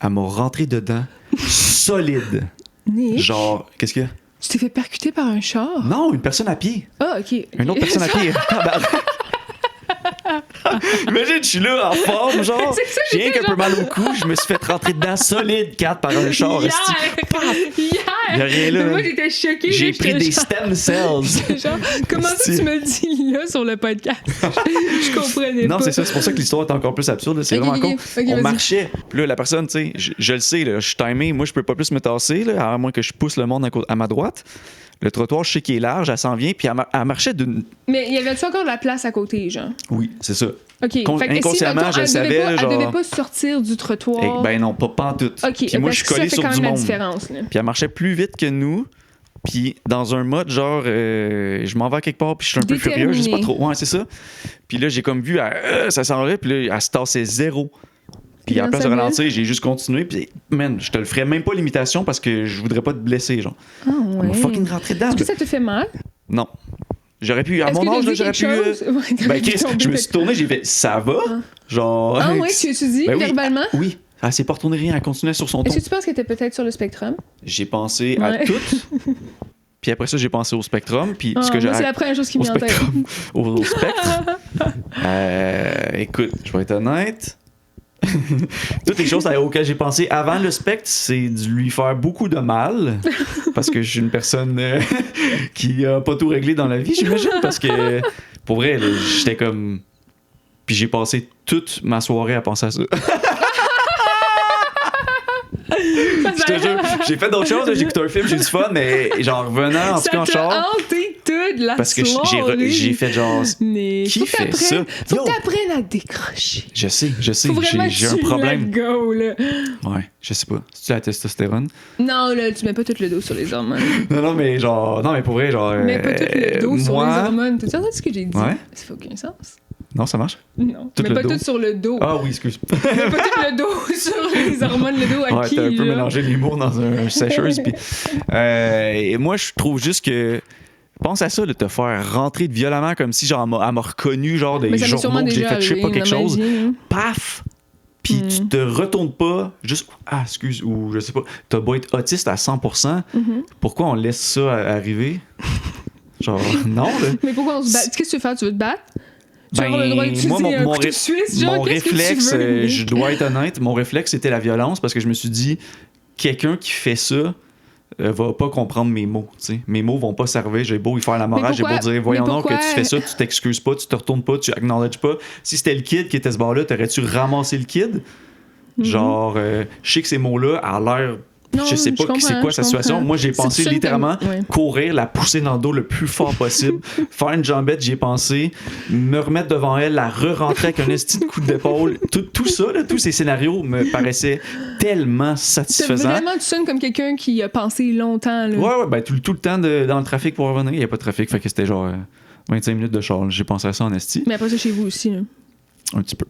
Speaker 1: Elle m'a rentré dedans. Solide.
Speaker 2: Nick,
Speaker 1: Genre, qu'est-ce qu'il y a?
Speaker 2: tu t'es fait percuter par un char?
Speaker 1: Non, une personne à pied.
Speaker 2: Ah, OK.
Speaker 1: Une autre personne à pied. Imagine, je suis là en forme, genre.
Speaker 2: C'est ça,
Speaker 1: J'ai rien
Speaker 2: j'étais
Speaker 1: qu'un peu mal au cou. Je me suis fait rentrer dedans solide 4 par un char. esti.
Speaker 2: Hier!
Speaker 1: Y a rien là.
Speaker 2: Mais moi, j'étais choquée.
Speaker 1: J'ai
Speaker 2: là,
Speaker 1: pris
Speaker 2: j'étais
Speaker 1: des
Speaker 2: genre-
Speaker 1: stem cells.
Speaker 2: j'étais genre, comment ça
Speaker 1: Esti.
Speaker 2: tu me le dis là sur le podcast? Je comprenais
Speaker 1: Non,
Speaker 2: pas.
Speaker 1: c'est ça, c'est pour ça que l'histoire est encore plus absurde. C'est
Speaker 2: Ok,
Speaker 1: vraiment
Speaker 2: ok,
Speaker 1: con.
Speaker 2: ok,
Speaker 1: On
Speaker 2: vas-y.
Speaker 1: marchait, puis là, la personne, tu sais, je le sais, là, je suis timé, moi, je peux pas plus me tasser, là, à moins que je pousse le monde à ma droite. Le trottoir, je sais qu'il est large, elle s'en vient, puis elle marchait d'une.
Speaker 2: Mais il y avait-tu encore de la place à côté, genre?
Speaker 1: Oui, c'est ça.
Speaker 2: OK. Fait que si,
Speaker 1: Inconsciemment,
Speaker 2: mettons,
Speaker 1: je le savais,
Speaker 2: Elle
Speaker 1: genre.
Speaker 2: devait pas sortir du trottoir.
Speaker 1: Ben non, pas en tout.
Speaker 2: OK.
Speaker 1: Puis moi, je suis collé
Speaker 2: ça fait
Speaker 1: sur
Speaker 2: quand
Speaker 1: du
Speaker 2: même la
Speaker 1: monde.
Speaker 2: différence, là.
Speaker 1: Puis elle marchait plus vite que nous. Puis dans un mode genre, je m'en vais à quelque part, puis je suis un peu furieux, je sais pas trop. Ouais, c'est ça. Puis là, j'ai comme vu, ça s'en allait, puis là, elle se tassait zéro. Puis à la place de ralentir, j'ai juste continué. Puis, man, je te le ferais même pas l'imitation parce que je voudrais pas te blesser, genre.
Speaker 2: Ah
Speaker 1: On
Speaker 2: ouais.
Speaker 1: m'a fucking rentré dedans.
Speaker 2: Est-ce que ça te fait mal?
Speaker 1: Non. J'aurais pu, à
Speaker 2: Est-ce
Speaker 1: mon
Speaker 2: que t'as
Speaker 1: âge, là,
Speaker 2: dit
Speaker 1: j'aurais
Speaker 2: quelque
Speaker 1: pu.
Speaker 2: chose? Ouais, t'aurais
Speaker 1: Ben,
Speaker 2: pu
Speaker 1: Chris,
Speaker 2: tomber
Speaker 1: je me
Speaker 2: de-
Speaker 1: suis tourné, j'ai fait, ça va? Genre.
Speaker 2: Ah ouais, tu dis
Speaker 1: Ben oui.
Speaker 2: verbalement?
Speaker 1: Oui. Elle s'est pas retournée rien, elle continuait sur son ton.
Speaker 2: Est-ce que tu penses qu'elle était peut-être sur le spectrum?
Speaker 1: J'ai pensé à
Speaker 2: Ouais.
Speaker 1: tout. Puis après ça, j'ai pensé au Spectrum. Puis ce que j'ai.
Speaker 2: Moi, c'est la première chose qui
Speaker 1: Au
Speaker 2: me vient en tête.
Speaker 1: Spectrum. Au Spectre. Écoute, je vais être honnête. Toutes les choses auxquelles j'ai pensé avant le Spectre, c'est de lui faire beaucoup de mal. Parce que je suis une personne qui a pas tout réglé dans la vie, j'imagine. Parce que, pour vrai, là, j'étais comme. Puis j'ai passé toute ma soirée à penser à ça. Je te jure, j'ai fait d'autres choses, là, j'ai écouté un film, j'ai eu du fun, mais genre revenant en tout cas en
Speaker 2: Ça t'a
Speaker 1: char.
Speaker 2: hanté toute la
Speaker 1: Parce que
Speaker 2: soirée.
Speaker 1: j'ai fait genre.
Speaker 2: Mais
Speaker 1: Qui
Speaker 2: faut que
Speaker 1: fait
Speaker 2: t'apprennes-
Speaker 1: ça?
Speaker 2: Faut
Speaker 1: Yo!
Speaker 2: que t'apprennes à décrocher.
Speaker 1: Je sais,
Speaker 2: Faut vraiment
Speaker 1: j'ai un
Speaker 2: que tu
Speaker 1: problème.
Speaker 2: let go, là.
Speaker 1: Ouais, je sais pas. C'est-tu la testostérone?
Speaker 2: Non, là, tu mets pas tout le dos sur les hormones.
Speaker 1: Non, mais genre. Non, mais pour vrai, genre.
Speaker 2: Mets pas tout le dos sur les
Speaker 1: moi.
Speaker 2: hormones. T'as entendu ce que j'ai dit?
Speaker 1: Ouais.
Speaker 2: Ça fait aucun sens.
Speaker 1: Non, ça marche?
Speaker 2: Non.
Speaker 1: Tout
Speaker 2: Mets
Speaker 1: le
Speaker 2: pas
Speaker 1: dos.
Speaker 2: tout sur le dos.
Speaker 1: Ah oui, excuse.
Speaker 2: Mets pas tout le dos sur les hormones, le dos à
Speaker 1: Ouais,
Speaker 2: qui,
Speaker 1: t'as un peu
Speaker 2: là?
Speaker 1: mélangé les mots dans un sécheuse. Puis, et moi, je trouve juste que. Pense à ça, de te faire rentrer violemment comme si genre elle m'a reconnu genre des
Speaker 2: Mais ça m'est sûrement
Speaker 1: journaux que j'ai
Speaker 2: déjà
Speaker 1: fait je sais pas
Speaker 2: arrivé
Speaker 1: quelque
Speaker 2: dans ma
Speaker 1: chose.
Speaker 2: vie, hein.
Speaker 1: Paf! Puis tu te retournes pas, juste, excuse, ou je sais pas, t'as beau être autiste à 100%, pourquoi on laisse ça arriver? Genre, non, là.
Speaker 2: Mais pourquoi on se bat? Qu'est-ce que tu veux faire? Tu veux te battre? Tu vas avoir le droit d'utiliser
Speaker 1: moi,
Speaker 2: un couteau suisse, genre,
Speaker 1: mon
Speaker 2: qu'est-ce que tu
Speaker 1: réflexe,
Speaker 2: veux, Nick?
Speaker 1: je dois être honnête, mon réflexe, c'était la violence parce que je me suis dit, quelqu'un qui fait ça va pas comprendre mes mots, tu sais. Mes mots vont pas servir, j'ai beau y faire la morale, j'ai beau
Speaker 2: pourquoi-
Speaker 1: dire, voyons
Speaker 2: mais
Speaker 1: donc que
Speaker 2: pourquoi-
Speaker 1: tu fais ça, tu t'excuses pas, tu te retournes pas, tu acknowledges pas. Si c'était le kid qui était ce bord-là, t'aurais-tu ramassé le kid? Genre, je sais que ces mots-là, à l'air...
Speaker 2: Non,
Speaker 1: je sais
Speaker 2: je
Speaker 1: pas
Speaker 2: comprends,
Speaker 1: c'est quoi
Speaker 2: je
Speaker 1: sa situation.
Speaker 2: comprends.
Speaker 1: Moi, j'ai
Speaker 2: Ça
Speaker 1: pensé
Speaker 2: sonne
Speaker 1: littéralement
Speaker 2: comme- ouais.
Speaker 1: courir, la pousser dans le dos le plus fort possible, faire une jambette, j'y ai pensé, me remettre devant elle, la re-rentrer avec un esti de coup d'épaule. Tout ça, là, tous ces scénarios me paraissaient tellement
Speaker 2: C'est
Speaker 1: satisfaisants.
Speaker 2: vraiment, tu sonnes comme quelqu'un qui a pensé longtemps, là.
Speaker 1: Ouais, ben tout le temps dans le trafic pour revenir, il n'y a pas de trafic, fait que c'était genre 25 minutes de char. Là. J'ai pensé à ça en esti.
Speaker 2: Mais après ça, chez vous aussi, là.
Speaker 1: Un petit peu.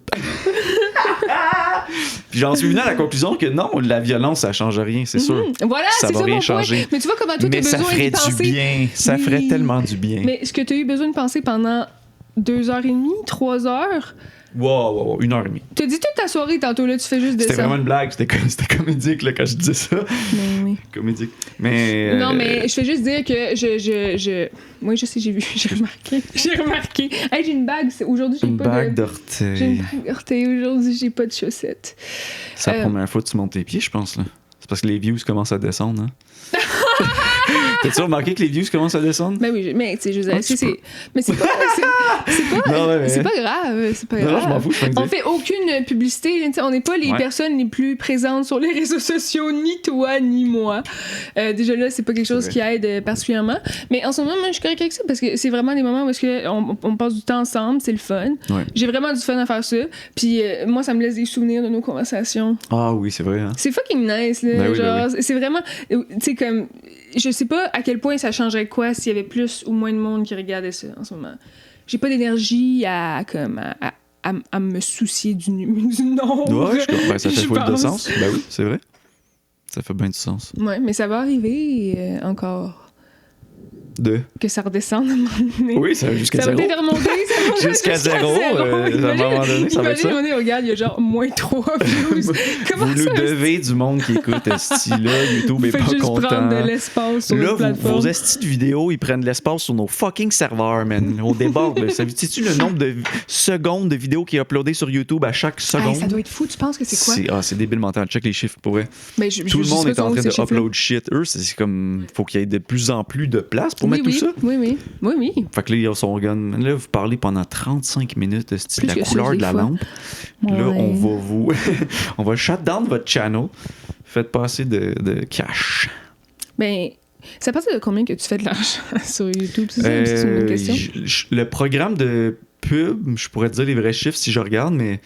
Speaker 1: Puis j'en suis venu à la conclusion que non, la violence, ça change rien, c'est sûr.
Speaker 2: Voilà,
Speaker 1: Ça
Speaker 2: c'est
Speaker 1: va
Speaker 2: ça
Speaker 1: rien
Speaker 2: mon point.
Speaker 1: changer.
Speaker 2: Mais tu vois comment toi, t'as
Speaker 1: Mais ça
Speaker 2: besoin
Speaker 1: ferait
Speaker 2: d'y penser.
Speaker 1: du bien. Ça
Speaker 2: Oui.
Speaker 1: ferait tellement du bien.
Speaker 2: Mais ce que t'as eu besoin de penser pendant 2h30, 3h.
Speaker 1: Wow, 1h30.
Speaker 2: T'as dit toute ta soirée tantôt, là, tu fais juste de ça.
Speaker 1: C'était vraiment une blague, c'était comédique là, quand je disais ça.
Speaker 2: Mais oui.
Speaker 1: Comédique. Mais.
Speaker 2: Non, mais je fais juste dire que Oui, je sais, j'ai remarqué. Hey, j'ai une bague. Aujourd'hui, j'ai pas
Speaker 1: bague
Speaker 2: de.
Speaker 1: d'orteil.
Speaker 2: J'ai une bague d'orteil. Aujourd'hui, j'ai pas de chaussettes.
Speaker 1: C'est la première fois que tu montes tes pieds, je pense, là. C'est parce que les views commencent à descendre, hein. T'as-tu remarqué que les views commencent à descendre?
Speaker 2: Ben oui, mais tu sais, je veux dire, mais c'est pas grave. C'est pas grave.
Speaker 1: Non, je m'en fous,
Speaker 2: on fait aucune publicité. On n'est pas les personnes les plus présentes sur les réseaux sociaux, ni toi, ni moi. Déjà là, c'est pas quelque chose qui aide particulièrement. Mais en ce moment, moi, je suis correcte avec ça parce que c'est vraiment des moments où on passe du temps ensemble, c'est le fun. Ouais. J'ai vraiment du fun à faire ça. Puis moi, ça me laisse des souvenirs de nos conversations.
Speaker 1: Ah oui, c'est vrai. Hein?
Speaker 2: C'est fucking nice, là. Ben oui, genre, ben oui. C'est vraiment. Tu sais, comme. Je sais pas à quel point ça changerait quoi s'il y avait plus ou moins de monde qui regardait ça en ce moment. J'ai pas d'énergie à me soucier du nombre.
Speaker 1: Ouais, ça fait full de sens. Ben oui, c'est vrai. Ça fait bien du sens.
Speaker 2: Ouais, mais ça va arriver encore. Que ça redescende à un moment donné.
Speaker 1: Oui, ça va jusqu'à zéro.
Speaker 2: Ça va peut-être remonter.
Speaker 1: Jusqu'à zéro. À un moment donné, ça va être ça.
Speaker 2: Imagine, regarde, il y a genre -3 views.
Speaker 1: Comment vous nous devez du monde qui écoute esti là, YouTube est pas content.
Speaker 2: Juste prendre de l'espace sur
Speaker 1: là,
Speaker 2: plateforme.
Speaker 1: Vos estis de vidéos, ils prennent de l'espace sur nos fucking serveurs, man. On déborde. Sais-tu le nombre de secondes de vidéos qui est uploadé sur YouTube à chaque seconde?
Speaker 2: Ça doit être fou. Tu penses que c'est quoi?
Speaker 1: C'est débile mental. Check les chiffres, pour vrai.
Speaker 2: Mais
Speaker 1: tout le monde est en train de upload shit. Eux, c'est comme... Faut qu'il y ait de plus en plus de place pour mettre tout ça.
Speaker 2: Oui.
Speaker 1: Fait que là, ils sont là, vous parlez pendant 35 minutes de la couleur de la lampe. Puis là, on va on va shut down votre channel. Faites passer de cash.
Speaker 2: Ben, c'est à partir de combien que tu fais de l'argent sur YouTube? C'est une bonne question.
Speaker 1: Le programme de pub, je pourrais te dire les vrais chiffres si je regarde, mais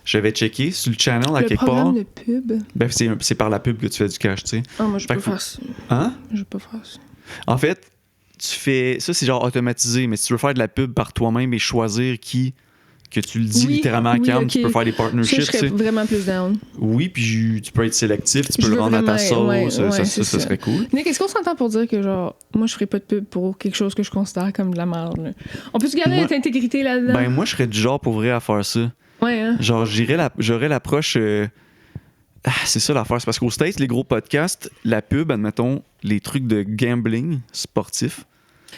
Speaker 1: j'avais checké sur le channel à quelque part.
Speaker 2: Le programme de pub?
Speaker 1: Ben, c'est par la pub que tu fais du cash, tu sais.
Speaker 2: Ah, moi, je peux pas faire ça.
Speaker 1: Hein?
Speaker 2: Je peux pas faire ça.
Speaker 1: En fait, tu fais... Ça, c'est genre automatisé, mais si tu veux faire de la pub par toi-même et choisir que tu le dis littéralement à cam, tu peux faire des partnerships.
Speaker 2: Je serais vraiment plus down.
Speaker 1: Oui, puis tu peux être sélectif, tu peux le rendre à ta sauce, ça serait cool.
Speaker 2: Mais qu'est-ce qu'on s'entend pour dire que, genre, moi, je ferais pas de pub pour quelque chose que je considère comme de la merde, là? On peut-tu garder notre intégrité là-dedans?
Speaker 1: Ben, moi, je serais du genre pour vrai à faire ça.
Speaker 2: Ouais, hein?
Speaker 1: Genre, j'aurais l'approche... c'est ça l'affaire. C'est parce qu'aux States, les gros podcasts, la pub, admettons, les trucs de gambling sportif,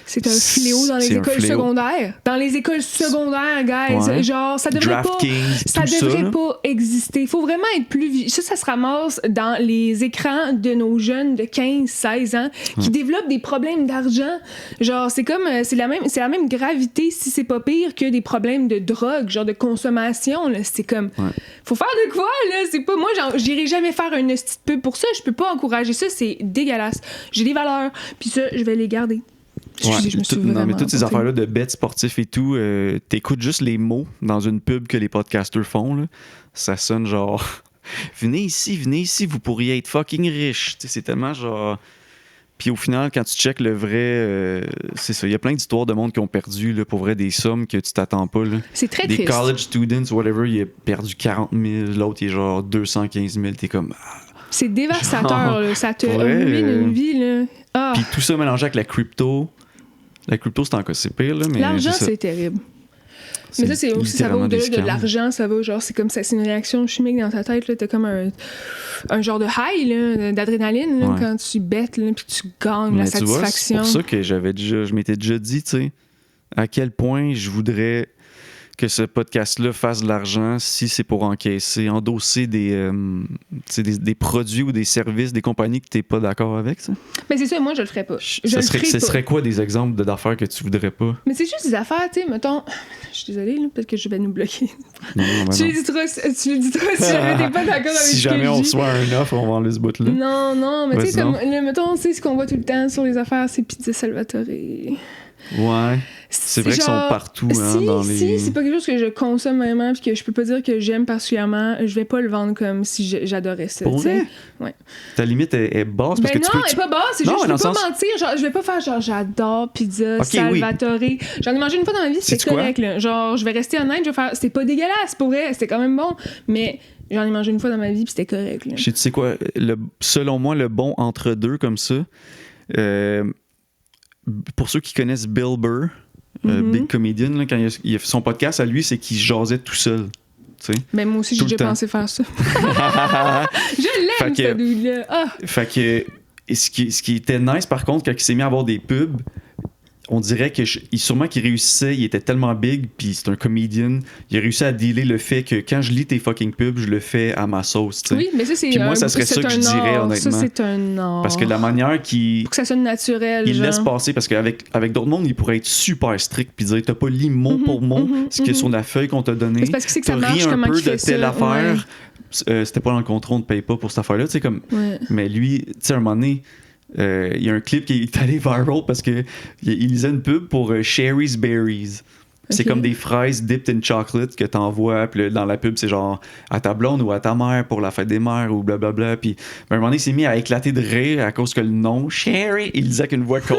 Speaker 2: c'est un fléau dans les écoles secondaires. Dans les écoles secondaires, guys. Ouais. Genre, ça devrait pas exister. Il faut vraiment être plus... Ça se ramasse dans les écrans de nos jeunes de 15-16 ans qui développent des problèmes d'argent. Genre, c'est comme... C'est la même gravité, si c'est pas pire, que des problèmes de drogue, genre de consommation. Là. C'est comme... Faut faire de quoi, là? C'est pas... Moi, j'irai jamais faire une petite pub pour ça. Je peux pas encourager ça. C'est dégueulasse. J'ai des valeurs. Puis ça, je vais les garder.
Speaker 1: Mais toutes ces affaires-là de bêtes sportifs et tout, t'écoutes juste les mots dans une pub que les podcasters font, là. Ça sonne genre venez ici, vous pourriez être fucking riche. C'est tellement genre. Puis au final, quand tu checkes le vrai, c'est ça. Il y a plein d'histoires de monde qui ont perdu, là, pour vrai, des sommes que tu t'attends pas. Là.
Speaker 2: C'est très
Speaker 1: des
Speaker 2: triste.
Speaker 1: Des college students, whatever, il a perdu 40 000, l'autre, il est genre 215 000. T'es comme.
Speaker 2: C'est dévastateur, là. Ça te ruine une vie, là. Ah.
Speaker 1: Puis tout ça mélangé avec la crypto. La crypto, c'est pire, là, mais...
Speaker 2: L'argent, c'est terrible. Mais ça, c'est aussi, ça va au-delà de l'argent, ça va, genre, c'est comme ça, c'est une réaction chimique dans ta tête, là. T'as comme un genre de high, là, d'adrénaline, là, quand tu bêtes, là, puis tu gagnes la satisfaction.
Speaker 1: C'est pour ça que je m'étais déjà dit, tu sais, à quel point je voudrais que ce podcast-là fasse de l'argent si c'est pour endosser des produits ou des services des compagnies que tu n'es pas d'accord avec, ça?
Speaker 2: Mais c'est ça, moi, je le ferais pas.
Speaker 1: Ce serait quoi des exemples d'affaires que tu voudrais pas?
Speaker 2: Mais c'est juste des affaires, tu sais, mettons... Je suis désolée, là, peut-être que je vais nous bloquer.
Speaker 1: Non,
Speaker 2: tu le diras si jamais t'es pas d'accord avec
Speaker 1: si jamais on reçoit un offre, on va enlever ce bout-là.
Speaker 2: Non, mais tu sais, comme, mettons, tu sais, ce qu'on voit tout le temps sur les affaires, c'est Pizza Salvatore.
Speaker 1: Ouais. C'est vrai qu'ils sont partout, dans les...
Speaker 2: Si c'est pas quelque chose que je consomme vraiment puis que je peux pas dire que j'aime particulièrement, je vais pas le vendre comme si j'adorais ça.
Speaker 1: Pour vrai?
Speaker 2: Ouais.
Speaker 1: Ta limite est basse parce que
Speaker 2: non, elle est pas basse, c'est juste je peux pas mentir. Genre, je vais pas faire genre j'adore pizza, Salvatore. Oui. J'en ai mangé une fois dans ma vie, c'était correct. Là. Genre, je vais rester honnête, je vais faire... C'était pas dégueulasse, pour vrai, c'était quand même bon, mais... J'en ai mangé une fois dans ma vie puis c'était correct. Là.
Speaker 1: Tu sais quoi, selon moi, le bon entre-deux comme ça... pour ceux qui connaissent Bill Burr, Big Comedian, là, quand il a fait son podcast à lui, c'est qu'il jasait tout seul.
Speaker 2: Ben moi aussi, j'ai déjà pensé faire ça. Je l'aime, ce dude-là. Ah.
Speaker 1: Fait que ce qui était nice, par contre, quand il s'est mis à avoir des pubs, on dirait que sûrement qu'il réussissait, il était tellement big, puis c'est un comédien, il a réussi à dealer le fait que quand je lis tes fucking pubs, je le fais à ma sauce, tu sais.
Speaker 2: Oui, mais ça, c'est
Speaker 1: puis moi, ça serait ça que je dirais, honnêtement.
Speaker 2: Ça, c'est un art.
Speaker 1: Parce que la manière qu'il...
Speaker 2: Pour que ça sonne naturel,
Speaker 1: il laisse passer, parce qu'avec d'autres mondes, il pourrait être super strict, puis dire, t'as pas lu mot pour mot ce qu'il y a sur la feuille qu'on t'a donnée.
Speaker 2: C'est parce que c'est que ça marche,
Speaker 1: un
Speaker 2: comment
Speaker 1: peu
Speaker 2: il fait
Speaker 1: de telle
Speaker 2: ça.
Speaker 1: affaire. Ouais. C'était pas dans le contrôle, on ne paye pas pour cette affaire-là, tu sais, comme...
Speaker 2: Ouais.
Speaker 1: Mais lui, tu sais, à un moment donné... il y a un clip qui est allé viral parce que il lisait une pub pour Sherry's Berries. C'est comme des fraises dipped in chocolate que t'envoies, puis dans la pub, c'est genre à ta blonde ou à ta mère pour la fête des mères ou blablabla. Puis à un moment donné, il s'est mis à éclater de rire à cause que le nom, Sherry, il disait qu'une voix con.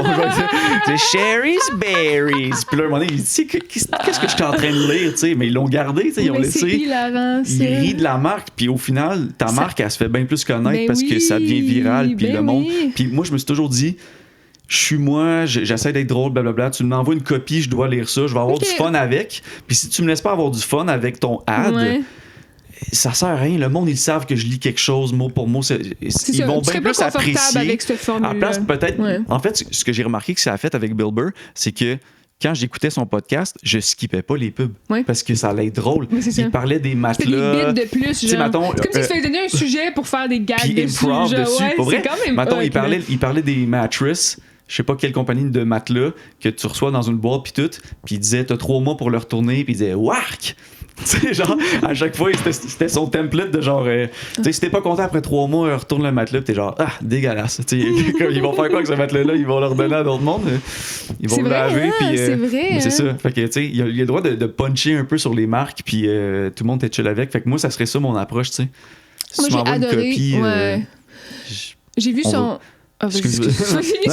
Speaker 1: C'est Sherry's Berries. Puis là, à un moment donné, il dit, qu'est-ce que je suis en train de lire, tu sais? Mais ils l'ont gardé, tu sais, ils ont laissé.
Speaker 2: C'est hilarant, ça.
Speaker 1: Il rit de la marque, puis au final, ta marque, elle se fait bien plus connaître parce que ça devient viral, puis le monde. Puis moi, je me suis toujours dit, je suis moi, j'essaie d'être drôle, blablabla. Tu m'envoies une copie, je dois lire ça, je vais avoir du fun avec. Puis si tu me laisses pas avoir du fun avec ton ad, ça sert à rien. Le monde, ils savent que je lis quelque chose mot pour mot. Ils vont bien plus apprécier.
Speaker 2: Avec cette formule.
Speaker 1: À place, peut-être. Ouais. En fait, ce que j'ai remarqué que ça a fait avec Bill Burr, c'est que quand j'écoutais son podcast, je skippais pas les pubs. Ouais. Parce que ça allait être drôle. Il parlait des matelas.
Speaker 2: Des bits de plus, genre. Mettons, c'est comme s'il se faisait donner un sujet pour faire des gags dessus.
Speaker 1: Improv dessus.
Speaker 2: Ouais,
Speaker 1: pour vrai.
Speaker 2: Quand même
Speaker 1: mettons, il parlait des mattresses. Je sais pas quelle compagnie de matelas que tu reçois dans une boîte, puis tout. Puis il disait, t'as 3 mois pour le retourner. Puis il disait, wark! Tu sais, genre, à chaque fois, c'était son template de genre, tu sais, si t'es pas content après 3 mois, retourne le matelas, pis t'es genre, ah, dégueulasse. Tu sais, ils vont faire quoi avec ce matelas-là? Ils vont le redonner à d'autres mondes. Ils vont le laver, puis.
Speaker 2: C'est vrai.
Speaker 1: Mais c'est ça. Fait que, tu sais, il a le droit de puncher un peu sur les marques, puis tout le monde est chill avec. Fait que moi, ça serait ça mon approche, tu sais.
Speaker 2: Si moi, j'ai adoré. J'ai vu son.
Speaker 1: Excuse-moi.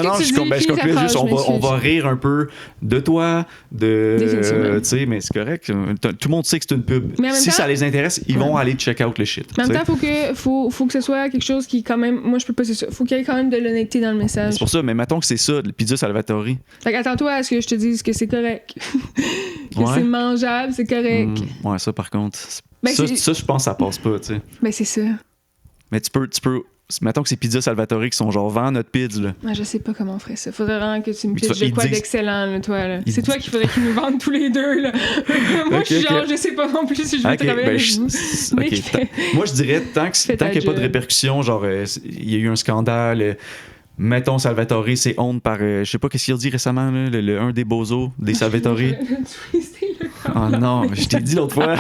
Speaker 1: Non, je concluais juste, on va rire un peu de toi, tu sais, mais c'est correct. Tout le monde sait que c'est une pub. Si ça les intéresse, ils vont aller check out le shit.
Speaker 2: Mais en même temps, faut que ce soit quelque chose qui, quand même, moi je peux pas, c'est ça. Faut qu'il y ait quand même de l'honnêteté dans le message.
Speaker 1: C'est pour ça, mais mettons que c'est ça, le pizza Salvatore.
Speaker 2: Fait qu'attends-toi à ce que je te dise que c'est correct. C'est mangeable, c'est correct.
Speaker 1: Ouais, ça par contre. Ça, je pense que ça passe pas, tu sais.
Speaker 2: Ben, c'est ça.
Speaker 1: Mais tu peux. Mettons que c'est Pizza Salvatore qui sont genre vends notre pizza. Là.
Speaker 2: Ah, je sais pas comment on ferait ça. Faudrait vraiment que tu me pitches de quoi d'excellent, là, toi. Là. C'est toi qu'il faudrait qu'ils nous vendent tous les deux. Là. Moi, je suis genre, je sais pas non plus si je veux travailler avec vous.
Speaker 1: Moi, je dirais, tant qu'il n'y a pas de répercussions, genre, il y a eu un scandale. Mettons Salvatore, c'est honte par. Je sais pas qu'est-ce qu'il a dit récemment, là, un des bozos, des Salvatore. Oh non, je t'ai dit l'autre fois,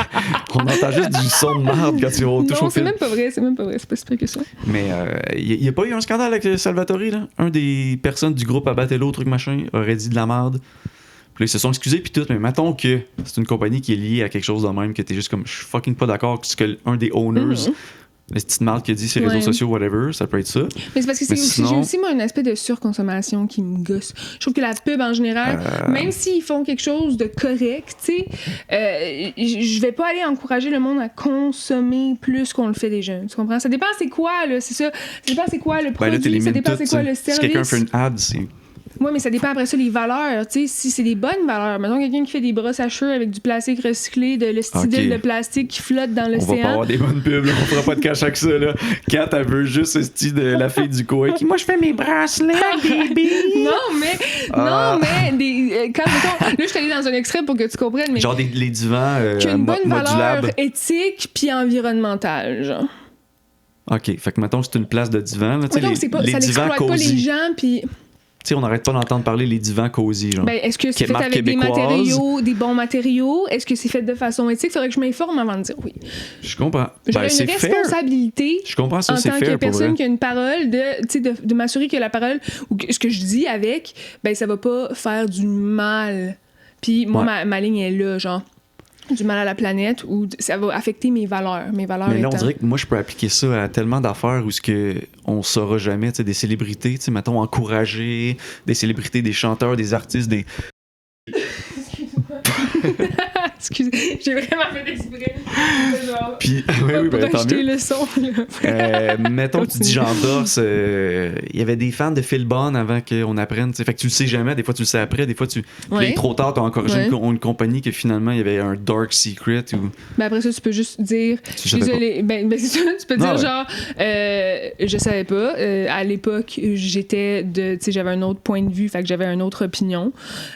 Speaker 1: on entend juste du son de merde quand tu touches au film.
Speaker 2: Non, c'est même pas vrai, c'est pas si pire que ça.
Speaker 1: Mais il n'y a pas eu un scandale avec Salvatore, là? Un des personnes du groupe Abatello, truc machin, aurait dit de la merde. Puis là, ils se sont excusés, puis tout, mais mettons que c'est une compagnie qui est liée à quelque chose de même, que t'es juste comme, je suis fucking pas d'accord que ce que un des owners. La petite marque qui a dit sur les réseaux sociaux, whatever, ça peut être ça.
Speaker 2: Mais c'est parce que j'ai aussi, moi, un aspect de surconsommation qui me gosse. Je trouve que la pub, en général, même s'ils font quelque chose de correct, tu sais, je vais pas aller encourager le monde à consommer plus qu'on le fait déjà. Tu comprends? Ça dépend c'est quoi, là, c'est ça. Ça dépend c'est quoi le produit, ça dépend c'est quoi le service.
Speaker 1: Si quelqu'un fait une ad, c'est...
Speaker 2: Oui, mais ça dépend après ça les valeurs. Tu sais, si c'est des bonnes valeurs, mettons quelqu'un qui fait des brosses à cheveux avec du plastique recyclé, de l'estidyle de plastique qui flotte dans l'océan.
Speaker 1: On va pas avoir des bonnes pubs, là. On fera pas de cash avec ça. Là. Kat, elle veut juste ce style de la fille du coin qui, moi, je fais mes bracelets, baby.
Speaker 2: Non, mais quand mettons, là, je suis allée dans un extrait pour que tu comprennes. Mais
Speaker 1: genre les divans
Speaker 2: qui a une bonne
Speaker 1: modulables.
Speaker 2: Valeur éthique puis environnementale, genre.
Speaker 1: OK, fait que mettons que c'est une place de divan. Là,
Speaker 2: ça n'exploite pas les gens, puis...
Speaker 1: Tu sais, on n'arrête pas d'entendre parler les divans cosy, genre.
Speaker 2: Ben, est-ce que c'est fait avec des matériaux, des bons matériaux? Est-ce que c'est fait de façon éthique? Il faudrait que je m'informe avant de dire oui.
Speaker 1: Je comprends.
Speaker 2: J'aurais une responsabilité
Speaker 1: je comprends ça,
Speaker 2: en tant que personne qui a une parole de m'assurer que la parole ou que ce que je dis avec, ben ça va pas faire du mal. Puis moi, ma ligne est là, genre du mal à la planète ou ça va affecter mes valeurs. Mais là,
Speaker 1: on dirait que moi, je peux appliquer ça à tellement d'affaires où on saura jamais, tu sais, des célébrités, tu sais, mettons, encourager des célébrités, des chanteurs, des artistes, des...
Speaker 2: Excusez, j'ai vraiment fait exprès.
Speaker 1: Puis,
Speaker 2: pour
Speaker 1: tant
Speaker 2: acheter
Speaker 1: mieux.
Speaker 2: le son. Là.
Speaker 1: Mettons que tu dis j'endorse, il y avait des fans de Phil Bond avant qu'on apprenne, t'sais. Fait que tu le sais jamais, des fois tu le sais après, des fois tu... Puis là, trop tard, t'as encouragé une compagnie que finalement il y avait un dark secret ou...
Speaker 2: Ben après ça, tu peux juste dire, je suis désolée, ben c'est ça, tu peux dire genre, je savais pas, à l'époque, j'avais un autre point de vue, fait que j'avais une autre opinion.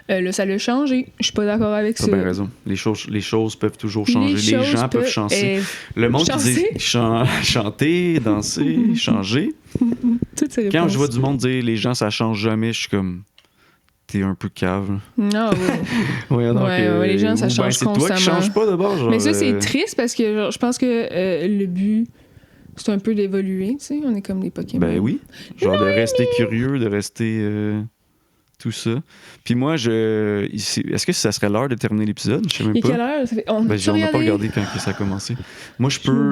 Speaker 2: Là, ça l'a changé, je suis pas d'accord avec ça.
Speaker 1: T'as bien raison, les choses peuvent toujours changer, les gens peuvent changer. Le monde qui dit chanter, danser, changer. Quand je vois du monde dire les gens ça change jamais, je suis comme t'es un peu cave.
Speaker 2: Non, ouais, les gens ça change constamment.
Speaker 1: C'est toi qui change pas d'abord. Genre,
Speaker 2: mais ça c'est triste parce que genre, je pense que le but c'est un peu d'évoluer, tu sais, on est comme des Pokémon.
Speaker 1: Ben oui, genre de rester curieux, de rester tout ça. Puis moi, est-ce que ça serait l'heure de terminer l'épisode? Je sais même pas.
Speaker 2: Et quelle heure?
Speaker 1: On n'a pas regardé quand ça a commencé. Moi,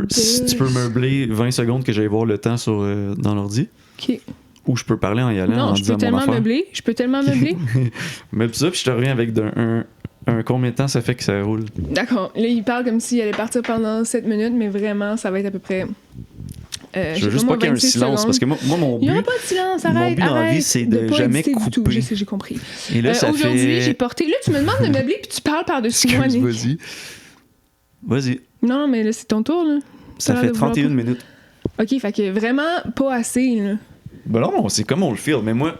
Speaker 1: si tu peux meubler 20 secondes que j'aille voir le temps dans l'ordi.
Speaker 2: OK.
Speaker 1: Ou je peux parler en y allant, en disant mon affaire.
Speaker 2: Je peux tellement meubler.
Speaker 1: Meuble ça, puis je te reviens avec un combien de temps ça fait que ça roule.
Speaker 2: D'accord. Là, il parle comme s'il allait partir pendant 7 minutes, mais vraiment, ça va être à peu près...
Speaker 1: je veux juste pas qu'il y ait un silence, parce que moi mon but...
Speaker 2: Il n'y aura pas de silence, arrête,
Speaker 1: mon but dans la vie, c'est de jamais couper.
Speaker 2: Du tout. Je sais, j'ai compris.
Speaker 1: Et là,
Speaker 2: aujourd'hui, j'ai porté... Là, tu me demandes de meubler, puis tu parles par-dessus moi, Nick.
Speaker 1: Vas-y.
Speaker 2: Non, mais là, c'est ton tour, là.
Speaker 1: Ça fait 31 minutes.
Speaker 2: OK, fait que vraiment pas assez, là.
Speaker 1: Ben non, c'est comme on le file, mais moi...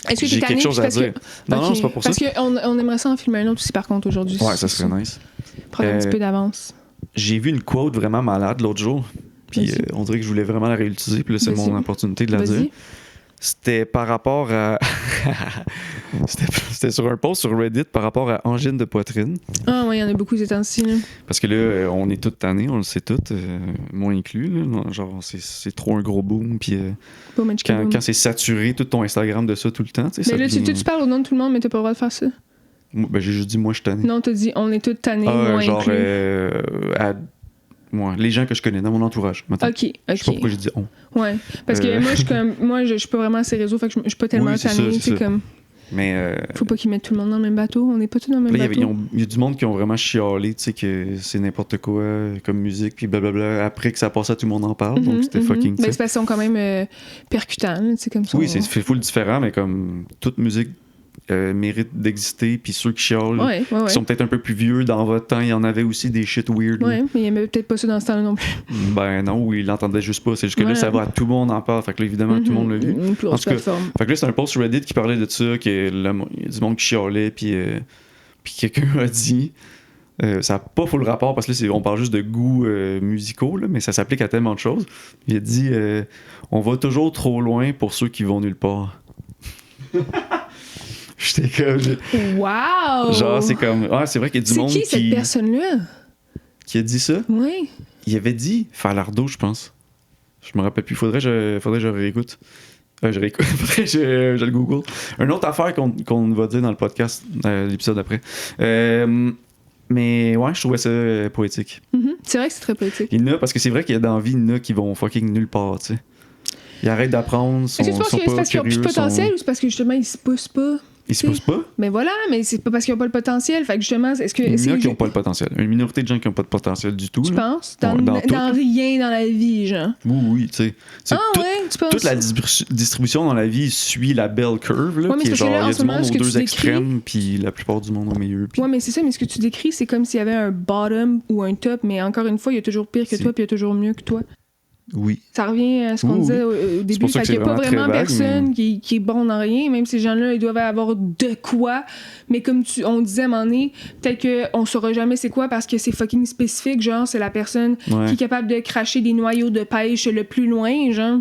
Speaker 2: Est-ce que
Speaker 1: j'ai quelque chose à dire. Non, c'est pas pour ça.
Speaker 2: Parce qu'on aimerait ça en filmer un autre aussi, par contre, aujourd'hui.
Speaker 1: Ouais, ça serait nice.
Speaker 2: Prendre un petit peu d'avance.
Speaker 1: J'ai vu une quote vraiment malade l'autre jour. Puis on dirait que je voulais vraiment la réutiliser. Puis là, c'est mon opportunité de la dire. C'était par rapport à... C'était sur un post sur Reddit par rapport à angine de poitrine.
Speaker 2: Ah ouais, il y en a beaucoup ces temps-ci.
Speaker 1: Parce que là, on est toutes tannées, on le sait toutes, moi inclus. Là. Genre, c'est trop un gros boom. Puis quand c'est saturé, tout ton Instagram de ça tout le temps.
Speaker 2: Mais là, tu parles au nom de tout le monde, mais t'as pas le droit de faire ça.
Speaker 1: Ben, j'ai juste dit, moi, je suis tanné.
Speaker 2: Non, t'as dit, on est toutes tannées, moi
Speaker 1: genre,
Speaker 2: inclus.
Speaker 1: Les gens que je connais dans mon entourage. Maintenant.
Speaker 2: OK.
Speaker 1: Je sais pas pourquoi j'ai dit on.
Speaker 2: Ouais. Parce que moi, je suis pas vraiment à ces réseaux, fait que je suis pas tellement tannée. C'est comme.
Speaker 1: Mais.
Speaker 2: Faut pas qu'ils mettent tout le monde dans le même bateau. On n'est pas tous dans le même bateau.
Speaker 1: Il y a du monde qui ont vraiment chialé, tu sais, que c'est n'importe quoi comme musique, puis blablabla. Après que ça passe à tout le monde en parle. Donc c'était fucking.
Speaker 2: Ben, c'est parce qu'ils sont quand même percutants, tu sais, comme ça.
Speaker 1: Oui, c'est full différent, mais comme toute musique. Mérite d'exister, puis ceux qui chialent, qui sont peut-être un peu plus vieux, dans votre temps, il y en avait aussi des shit weird.
Speaker 2: Ouais, mais il n'y avait peut-être pas ça dans ce temps-là non plus.
Speaker 1: Ben non, ou ils l'entendaient juste pas. C'est juste que là, ça va, tout le monde en parle. Fait que là, évidemment, tout le monde l'a vu.
Speaker 2: Une plus grosse plateforme.
Speaker 1: Fait que là, c'est un post sur Reddit qui parlait de ça, qu'il y a du monde qui chialait, puis quelqu'un a dit. Ça n'a pas full rapport parce que là, on parle juste de goûts musicaux, là, mais ça s'applique à tellement de choses. Il a dit on va toujours trop loin pour ceux qui vont nulle part. J'étais comme.
Speaker 2: Wow!
Speaker 1: Genre, c'est comme. Ah, c'est vrai qu'il y a du monde qui.
Speaker 2: C'est qui cette personne-là?
Speaker 1: Qui a dit ça?
Speaker 2: Oui.
Speaker 1: Il avait dit Falardeau, je pense. Je me rappelle plus. Faudrait que je réécoute. Faudrait que je le Google. Une autre affaire qu'on va dire dans le podcast, l'épisode d'après. Mais ouais, je trouvais ça poétique.
Speaker 2: C'est vrai que c'est très poétique.
Speaker 1: Parce que c'est vrai qu'il y a dans la vie, il y en a qui vont fucking nulle part, tu sais. Ils arrêtent d'apprendre. Est-ce que tu penses que c'est parce qu'ils ont plus de potentiel ou c'est parce que justement ils se poussent pas? Ils se poussent pas?
Speaker 2: Mais voilà, mais c'est pas parce qu'ils n'ont pas le potentiel. Fait que justement, est-ce que.
Speaker 1: Il y en a qui n'ont pas le potentiel. Une minorité de gens qui n'ont pas de potentiel du tout.
Speaker 2: Tu penses? Dans rien dans la vie, genre.
Speaker 1: Oui, tu sais.
Speaker 2: Tu penses?
Speaker 1: Toute la distribution dans la vie suit la bell curve, là, qui est genre, il y a du monde aux deux extrêmes, puis la plupart du monde au milieu.
Speaker 2: Ouais, mais c'est ça, mais ce que tu décris, c'est comme s'il y avait un bottom ou un top, mais encore une fois, il y a toujours pire que toi, puis il y a toujours mieux que toi.
Speaker 1: Oui.
Speaker 2: Ça revient à ce qu'on disait au début. Fait qu'il n'y a pas vraiment personne qui est bon dans rien. Même ces gens-là, ils doivent avoir de quoi. Mais comme on disait à un moment donné, peut-être qu'on ne saura jamais c'est quoi parce que c'est fucking spécifique. Genre, c'est la personne qui est capable de cracher des noyaux de pêche le plus loin, genre.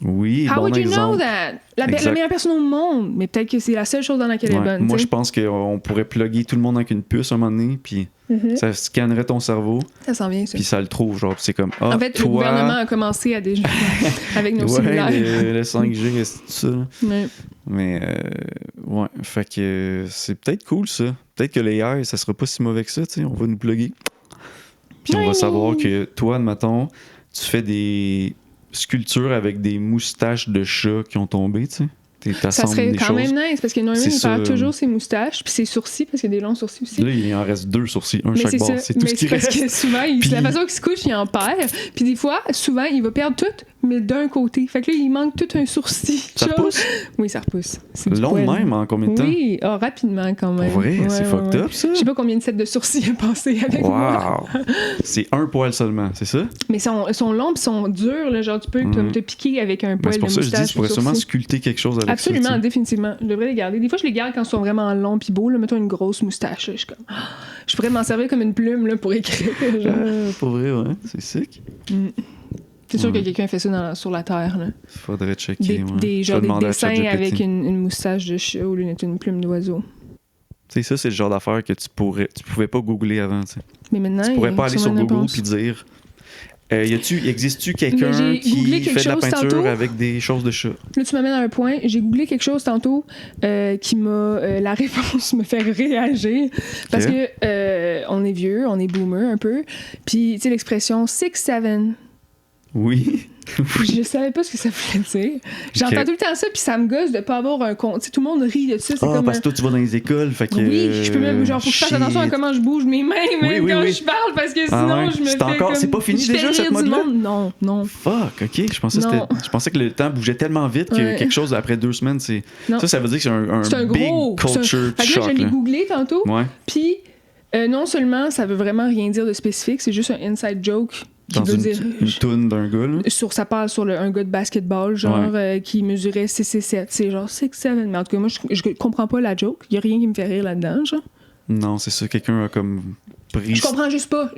Speaker 1: Oui,
Speaker 2: How would you
Speaker 1: exemple.
Speaker 2: know that? La meilleure personne au monde. Mais peut-être que c'est la seule chose dans laquelle elle est bonne.
Speaker 1: Moi, je pense qu'on pourrait plugger tout le monde avec une puce à un moment donné, puis ça scannerait ton cerveau.
Speaker 2: Ça s'en vient, ça.
Speaker 1: Puis ça le trouve, genre, c'est comme.
Speaker 2: En fait, le gouvernement a commencé à déjà avec nos cellulaires.
Speaker 1: Le 5G, c'est tout ça.
Speaker 2: Ouais.
Speaker 1: Mais, fait que c'est peut-être cool, ça. Peut-être que l'AI, ça sera pas si mauvais que ça, tu sais. On va nous plugger. Puis on va savoir que toi, admettons, tu fais des sculptures avec des moustaches de chats qui ont tombé, tu sais.
Speaker 2: Ça serait quand même nice parce que Norman, il perd
Speaker 1: ça.
Speaker 2: toujours ses moustaches puis ses sourcils parce qu'il y a des longs sourcils aussi.
Speaker 1: Là, il en reste 2 sourcils, un
Speaker 2: Mais
Speaker 1: chaque
Speaker 2: c'est
Speaker 1: bord.
Speaker 2: ça.
Speaker 1: C'est tout ce qui reste.
Speaker 2: Parce que souvent,
Speaker 1: Puis-
Speaker 2: la façon qu'il se couche, il en perd. Puis des fois, souvent, il va perdre tout, mais d'un côté. Fait que là, il manque tout un sourcil.
Speaker 1: Ça
Speaker 2: Genre-
Speaker 1: repousse?
Speaker 2: Oui, ça repousse. C'est du
Speaker 1: Long
Speaker 2: poil.
Speaker 1: même, en combien de temps?
Speaker 2: Oui, rapidement quand même.
Speaker 1: Pour vrai, c'est fucked up, ça?
Speaker 2: Je sais pas combien de sets de sourcils a passé avec moi.
Speaker 1: Wow! C'est un poil seulement, c'est ça?
Speaker 2: Mais ils sont longs pis sont durs. Là, genre, tu peux comme te piquer avec un
Speaker 1: Mais
Speaker 2: poil
Speaker 1: c'est
Speaker 2: de
Speaker 1: pour ça que je dis,
Speaker 2: moustache
Speaker 1: tu pourrais
Speaker 2: ou
Speaker 1: sûrement
Speaker 2: sourcil.
Speaker 1: sculpter quelque chose avec
Speaker 2: Absolument,
Speaker 1: ça.
Speaker 2: définitivement. Je devrais les garder. Des fois, je les garde quand ils sont vraiment longs pis beaux. Là, mettons une grosse moustache. Là, je suis comme... Je pourrais m'en servir comme une plume là, pour écrire. Genre.
Speaker 1: Pour vrai, ouais, c'est sick.
Speaker 2: C'est sûr que quelqu'un fait ça sur la Terre. Là.
Speaker 1: Faudrait checker.
Speaker 2: Des
Speaker 1: Je vais demander à
Speaker 2: dessins
Speaker 1: ChatGPT.
Speaker 2: avec une moustache de chat au lieu d'être une plume d'oiseau.
Speaker 1: Tu sais, ça, c'est le genre d'affaire que tu pouvais pas googler avant, tu sais.
Speaker 2: Mais maintenant,
Speaker 1: Tu pourrais
Speaker 2: il y a
Speaker 1: pas aller sur
Speaker 2: sûrement une
Speaker 1: Google
Speaker 2: réponse.
Speaker 1: puis dire existe-tu
Speaker 2: Mais
Speaker 1: quelqu'un
Speaker 2: j'ai googlé
Speaker 1: qui
Speaker 2: quelque
Speaker 1: fait de la
Speaker 2: chose
Speaker 1: peinture
Speaker 2: tantôt.
Speaker 1: avec des choses de chat?
Speaker 2: Là, tu m'amènes à un point. J'ai googlé quelque chose tantôt qui m'a... la réponse me fait réagir. Parce
Speaker 1: Ok.
Speaker 2: que on est vieux, on est boomer un peu. Puis, tu sais, l'expression 6-7...
Speaker 1: Oui.
Speaker 2: Je savais pas ce que ça voulait dire. J'entends
Speaker 1: Ok.
Speaker 2: tout le temps ça, puis ça me gosse de pas avoir un compte. Tu sais, tout le monde rit de ça. C'est
Speaker 1: Ah,
Speaker 2: comme
Speaker 1: parce
Speaker 2: un-
Speaker 1: que toi, tu vas dans les écoles, fait que...
Speaker 2: Oui, je peux même, genre, faut que je fasse attention à
Speaker 1: shit.
Speaker 2: comment je bouge mes mains, même
Speaker 1: Oui,
Speaker 2: quand
Speaker 1: oui.
Speaker 2: je parle, parce que
Speaker 1: Ah
Speaker 2: sinon,
Speaker 1: ouais?
Speaker 2: je me
Speaker 1: C'est
Speaker 2: fais
Speaker 1: encore-
Speaker 2: comme...
Speaker 1: c'est pas fini
Speaker 2: je fais
Speaker 1: déjà,
Speaker 2: rire
Speaker 1: cette
Speaker 2: du
Speaker 1: mode-là?
Speaker 2: monde. Non, non.
Speaker 1: Fuck, ok.
Speaker 2: Non.
Speaker 1: Je pensais que le temps bougeait tellement vite que
Speaker 2: Ouais.
Speaker 1: quelque chose après 2 semaines, c'est...
Speaker 2: Non.
Speaker 1: Ça veut dire que c'est un
Speaker 2: C'est un
Speaker 1: big
Speaker 2: gros...
Speaker 1: culture
Speaker 2: Fait que là,
Speaker 1: shock.
Speaker 2: je l'ai
Speaker 1: là.
Speaker 2: googlé tantôt,
Speaker 1: Ouais.
Speaker 2: puis non seulement ça veut vraiment rien dire de spécifique, c'est juste un inside joke qui
Speaker 1: Dans
Speaker 2: veut
Speaker 1: une,
Speaker 2: dire...
Speaker 1: une toune d'un gars, là.
Speaker 2: Ça parle sur un gars de basketball, genre, qui mesurait 6'7". C'est genre 6'7". Mais en tout cas, moi, je comprends pas la joke. Il y a rien qui me fait rire là-dedans, genre.
Speaker 1: Non, c'est ça. Quelqu'un a comme pris...
Speaker 2: Je comprends juste pas.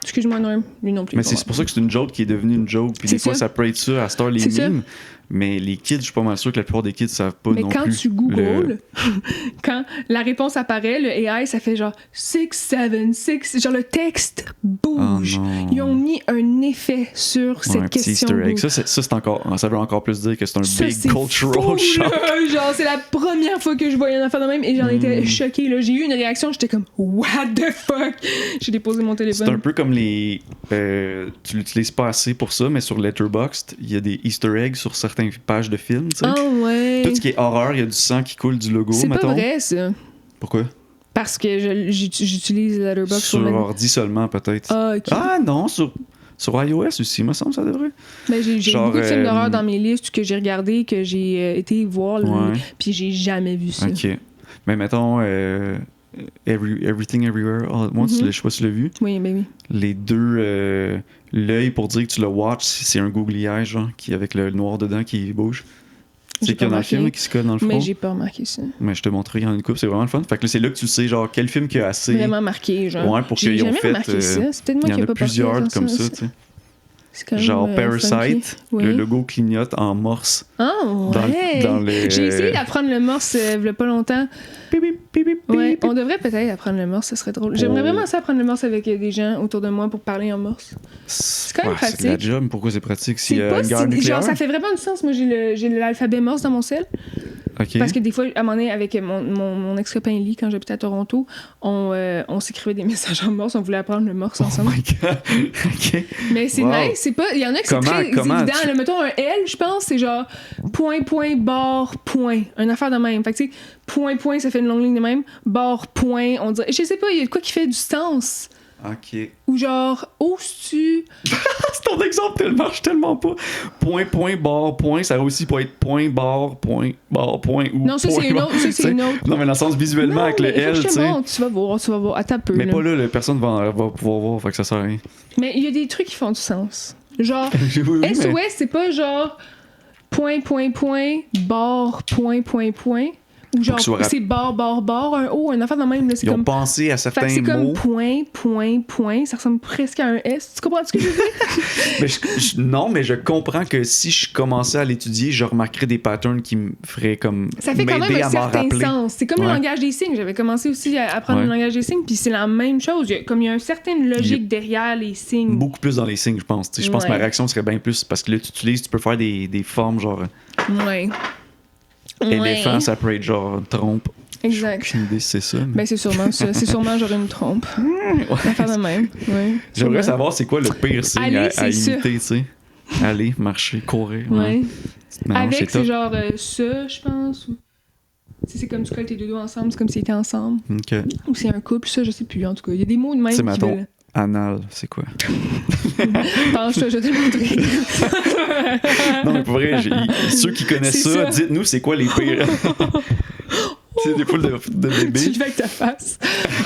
Speaker 2: Excuse-moi, non, lui non plus.
Speaker 1: Mais c'est pour ça que c'est une joke qui est devenue une joke. Puis des
Speaker 2: C'est
Speaker 1: fois,
Speaker 2: ça.
Speaker 1: ça peut être ça à Star les
Speaker 2: C'est ça.
Speaker 1: mimes. Mais les kids, je suis pas mal sûr que la plupart des kids savent pas
Speaker 2: Mais
Speaker 1: non
Speaker 2: quand
Speaker 1: plus.
Speaker 2: tu googles, quand la réponse apparaît, le AI, ça fait genre 6, 7, 6. Genre le texte bouge.
Speaker 1: Oh non.
Speaker 2: Ils ont mis un effet sur
Speaker 1: Ouais,
Speaker 2: cette
Speaker 1: un petit
Speaker 2: question.
Speaker 1: Easter egg.
Speaker 2: bouge.
Speaker 1: Ça, c'est encore... Ça veut encore plus dire que c'est un
Speaker 2: Ça,
Speaker 1: big
Speaker 2: c'est
Speaker 1: cultural
Speaker 2: fou,
Speaker 1: shock.
Speaker 2: là. Genre, c'est la première fois que je voyais un affaire de même et j'en étais choquée. Là. J'ai eu une réaction, j'étais comme What the fuck? J'ai déposé mon
Speaker 1: C'est
Speaker 2: téléphone.
Speaker 1: un peu comme les... tu l'utilises pas assez pour ça, mais sur Letterboxd, il y a des Easter eggs sur certaines pages de films, tu sais.
Speaker 2: Ah ouais.
Speaker 1: Tout ce qui est horreur, il y a du sang qui coule du logo,
Speaker 2: C'est
Speaker 1: mettons.
Speaker 2: pas vrai, ça.
Speaker 1: Pourquoi?
Speaker 2: Parce que j'utilise Letterboxd
Speaker 1: Sur
Speaker 2: pour ma...
Speaker 1: ordi seulement, peut-être.
Speaker 2: Ah, ok.
Speaker 1: Ah non, sur iOS aussi, me semble, ça devrait.
Speaker 2: Ben, j'ai
Speaker 1: Genre,
Speaker 2: beaucoup de films d'horreur dans mes listes que j'ai regardé, que j'ai été voir, là,
Speaker 1: Ouais.
Speaker 2: puis j'ai jamais vu ça.
Speaker 1: Ok. Mais mettons, Everything Everywhere All at Once, je sais pas si tu l'as vu.
Speaker 2: Oui, ben oui.
Speaker 1: Les deux, l'œil pour dire que tu le watch, c'est un gougliage, genre, qui avec le noir dedans qui bouge.
Speaker 2: J'ai
Speaker 1: C'est qu'il y a
Speaker 2: pas
Speaker 1: dans le
Speaker 2: remarqué.
Speaker 1: film qui se colle dans le front.
Speaker 2: Mais j'ai pas remarqué ça.
Speaker 1: Mais je te montrerai en une coupe, c'est vraiment le fun. Fait que là, c'est là que tu sais, genre, quel film qui a assez.
Speaker 2: Vraiment marqué, genre.
Speaker 1: Ouais, pour
Speaker 2: J'ai
Speaker 1: qu'ils ont
Speaker 2: jamais
Speaker 1: fait.
Speaker 2: remarqué ça. C'est peut-être moi
Speaker 1: Il y
Speaker 2: qui
Speaker 1: en
Speaker 2: ai
Speaker 1: a
Speaker 2: pas porté
Speaker 1: plusieurs
Speaker 2: attention
Speaker 1: comme
Speaker 2: à
Speaker 1: ça, tu sais.
Speaker 2: C'est quand même,
Speaker 1: Genre Parasite,
Speaker 2: funky. Oui.
Speaker 1: le logo clignote en morse.
Speaker 2: Ah, ouais!
Speaker 1: dans le-
Speaker 2: J'ai essayé d'apprendre le morse il y a pas longtemps.
Speaker 1: Bip, bip, bip, bip,
Speaker 2: Ouais,
Speaker 1: bip.
Speaker 2: on devrait peut-être apprendre le morse, ce serait drôle. J'aimerais vraiment ça apprendre le morse avec des gens autour de moi pour parler en morse.
Speaker 1: C'est
Speaker 2: quand même
Speaker 1: C'est de la
Speaker 2: pratique.
Speaker 1: job. Pourquoi c'est pratique?
Speaker 2: C'est
Speaker 1: S'il y a
Speaker 2: pas
Speaker 1: une guerre
Speaker 2: si...
Speaker 1: nucléaire?
Speaker 2: Genre, ça fait vraiment du sens. Moi, j'ai l'alphabet morse dans mon sel.
Speaker 1: Ok.
Speaker 2: Parce que des fois, à un moment donné, avec mon ex-copain Lee, quand j'habitais à Toronto, on s'écrivait des messages en morse. On voulait apprendre le morse
Speaker 1: Oh
Speaker 2: ensemble.
Speaker 1: my god. Ok.
Speaker 2: Mais c'est
Speaker 1: Wow.
Speaker 2: nice, c'est pas... Il y en a qui c'est
Speaker 1: Comment-
Speaker 2: très
Speaker 1: comment
Speaker 2: évident.
Speaker 1: tu-
Speaker 2: Là, mettons un L, je pense, c'est genre point, point, barre, point. Une affaire de même. Fait que tu sais, point, point, ça fait une longue ligne de même. Barre, point, on dirait... Je sais pas, il y a de quoi qui fait du sens.
Speaker 1: Ok.
Speaker 2: Ou genre, oses-tu...
Speaker 1: C'est ton exemple, elle marche tellement pas. Point, point, barre, point. Ça aussi peut être point, barre, point, ou.
Speaker 2: Non, ça,
Speaker 1: point,
Speaker 2: c'est une
Speaker 1: barre.
Speaker 2: autre. Ça,
Speaker 1: Tu
Speaker 2: c'est
Speaker 1: sais,
Speaker 2: une autre.
Speaker 1: Non, mais dans le sens visuellement,
Speaker 2: Non,
Speaker 1: avec le
Speaker 2: mais faut que
Speaker 1: L,
Speaker 2: je
Speaker 1: tu
Speaker 2: te
Speaker 1: sais.
Speaker 2: montre. Tu vas voir. Attends un peu,
Speaker 1: Mais
Speaker 2: là.
Speaker 1: pas là, personne va pouvoir voir, fait que ça sert à rien.
Speaker 2: Mais il y a des trucs qui font du sens. Genre,
Speaker 1: Oui, oui,
Speaker 2: SOS,
Speaker 1: mais-
Speaker 2: c'est pas genre point, point, point, barre, point, point, point. Ou genre,
Speaker 1: que ce soit
Speaker 2: c'est barre, barre, barre, un O, un affaire de même. Là, c'est
Speaker 1: Ils ont
Speaker 2: comme...
Speaker 1: pensé à
Speaker 2: Fait que
Speaker 1: certains
Speaker 2: c'est comme
Speaker 1: mots.
Speaker 2: point, point, point. Ça ressemble presque à un S. Tu comprends ce que je veux dire?
Speaker 1: Mais non, mais je comprends que si je commençais à l'étudier, je remarquerais des patterns qui me feraient comme
Speaker 2: Ça fait quand même
Speaker 1: m'aider
Speaker 2: un
Speaker 1: à m'en
Speaker 2: certain
Speaker 1: rappeler.
Speaker 2: sens. C'est comme le
Speaker 1: Ouais.
Speaker 2: langage des signes. J'avais commencé aussi à apprendre
Speaker 1: Ouais.
Speaker 2: le langage des signes, puis c'est la même chose. Comme il y a une certaine logique derrière les signes.
Speaker 1: Beaucoup plus dans les signes, je pense. Tu sais, je pense que ma
Speaker 2: Ouais.
Speaker 1: réaction serait bien plus parce que là, tu peux faire des formes genre
Speaker 2: Ouais.
Speaker 1: éléphant,
Speaker 2: Ouais.
Speaker 1: ça peut être genre trompe.
Speaker 2: Exact.
Speaker 1: Aucune idée si c'est ça. Mais...
Speaker 2: Ben, c'est sûrement ça. C'est sûrement genre une trompe. L'affaire de même. Ouais.
Speaker 1: J'aimerais
Speaker 2: Sûrement.
Speaker 1: savoir c'est quoi le pire signe
Speaker 2: Aller,
Speaker 1: à
Speaker 2: c'est ça.
Speaker 1: imiter, tu sais. Aller, marcher, courir.
Speaker 2: Ouais. Avec, c'est genre ça, je pense. Ou... c'est comme tu colles tes deux doigts ensemble, c'est comme s'ils étaient ensemble.
Speaker 1: OK.
Speaker 2: Ou c'est un couple, ça, je sais plus. En tout cas, il y a des mots de même qui veulent...
Speaker 1: Anal, c'est quoi?
Speaker 2: Penche-toi, je vais te le montrer.
Speaker 1: Non, mais pour vrai, ceux qui connaissent ça, dites-nous c'est quoi les pires. C'est des poules de bébé.
Speaker 2: Tu le fais avec ta face.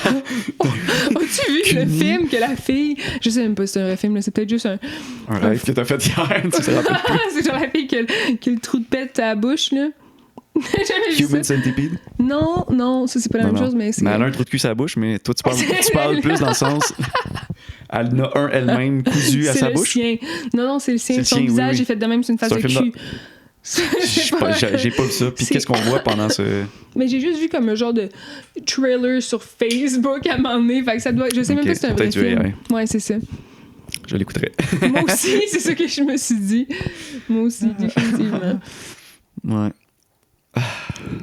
Speaker 2: As-tu vu le film que la fille... Je sais même pas si c'est un vrai film, là, c'est peut-être juste un
Speaker 1: rêve que t'as fait hier, tu te rappelles plus.
Speaker 2: C'est genre la fille qui a le trou de pète à la bouche, là.
Speaker 1: Human Centipede?
Speaker 2: Non, ça c'est pas la même chose, mais c'est...
Speaker 1: Mais elle a un trou de cul sur la bouche, mais toi tu parles plus dans le sens... Elle en a un elle-même cousu à sa bouche?
Speaker 2: C'est le sien. Non, c'est le sien. Son visage est fait de même, c'est une face de cul.
Speaker 1: J'ai pas vu ça. Puis qu'est-ce qu'on voit pendant ce...
Speaker 2: Mais j'ai juste vu comme un genre de trailer sur Facebook à un moment donné. Fait que ça doit... Je sais même pas si c'est un vrai film. Ouais, c'est ça.
Speaker 1: Je l'écouterai.
Speaker 2: Moi aussi, c'est ça que je me suis dit. Moi aussi, définitivement.
Speaker 1: Ouais.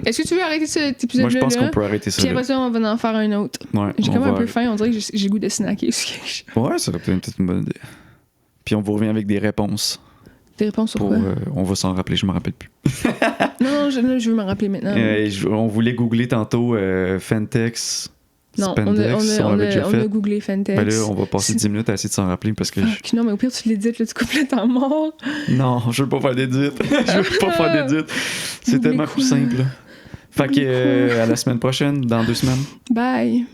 Speaker 2: Est-ce que tu veux arrêter cet épisode-là?
Speaker 1: Moi, je pense qu'on peut arrêter ça.
Speaker 2: Puis après ça, on va en faire un autre.
Speaker 1: Ouais,
Speaker 2: j'ai comme un peu faim. On dirait que j'ai le goût de snacker.
Speaker 1: Ouais, ça va peut-être une bonne idée. Puis on vous revient avec des réponses.
Speaker 2: Des réponses sur quoi?
Speaker 1: On va s'en rappeler, je me rappelle plus.
Speaker 2: non, je veux m'en rappeler maintenant.
Speaker 1: On voulait googler tantôt Fentex.
Speaker 2: Non,
Speaker 1: Spandex,
Speaker 2: on a googlé Fentex.
Speaker 1: Ben là, on va passer 10 minutes à essayer de s'en rappeler parce que...
Speaker 2: Non, mais au pire, tu l'édites, là, tu coupes le temps mort.
Speaker 1: Non, je veux pas faire d'édite. C'est tellement plus simple. Fait que à la semaine prochaine, dans 2 semaines.
Speaker 2: Bye.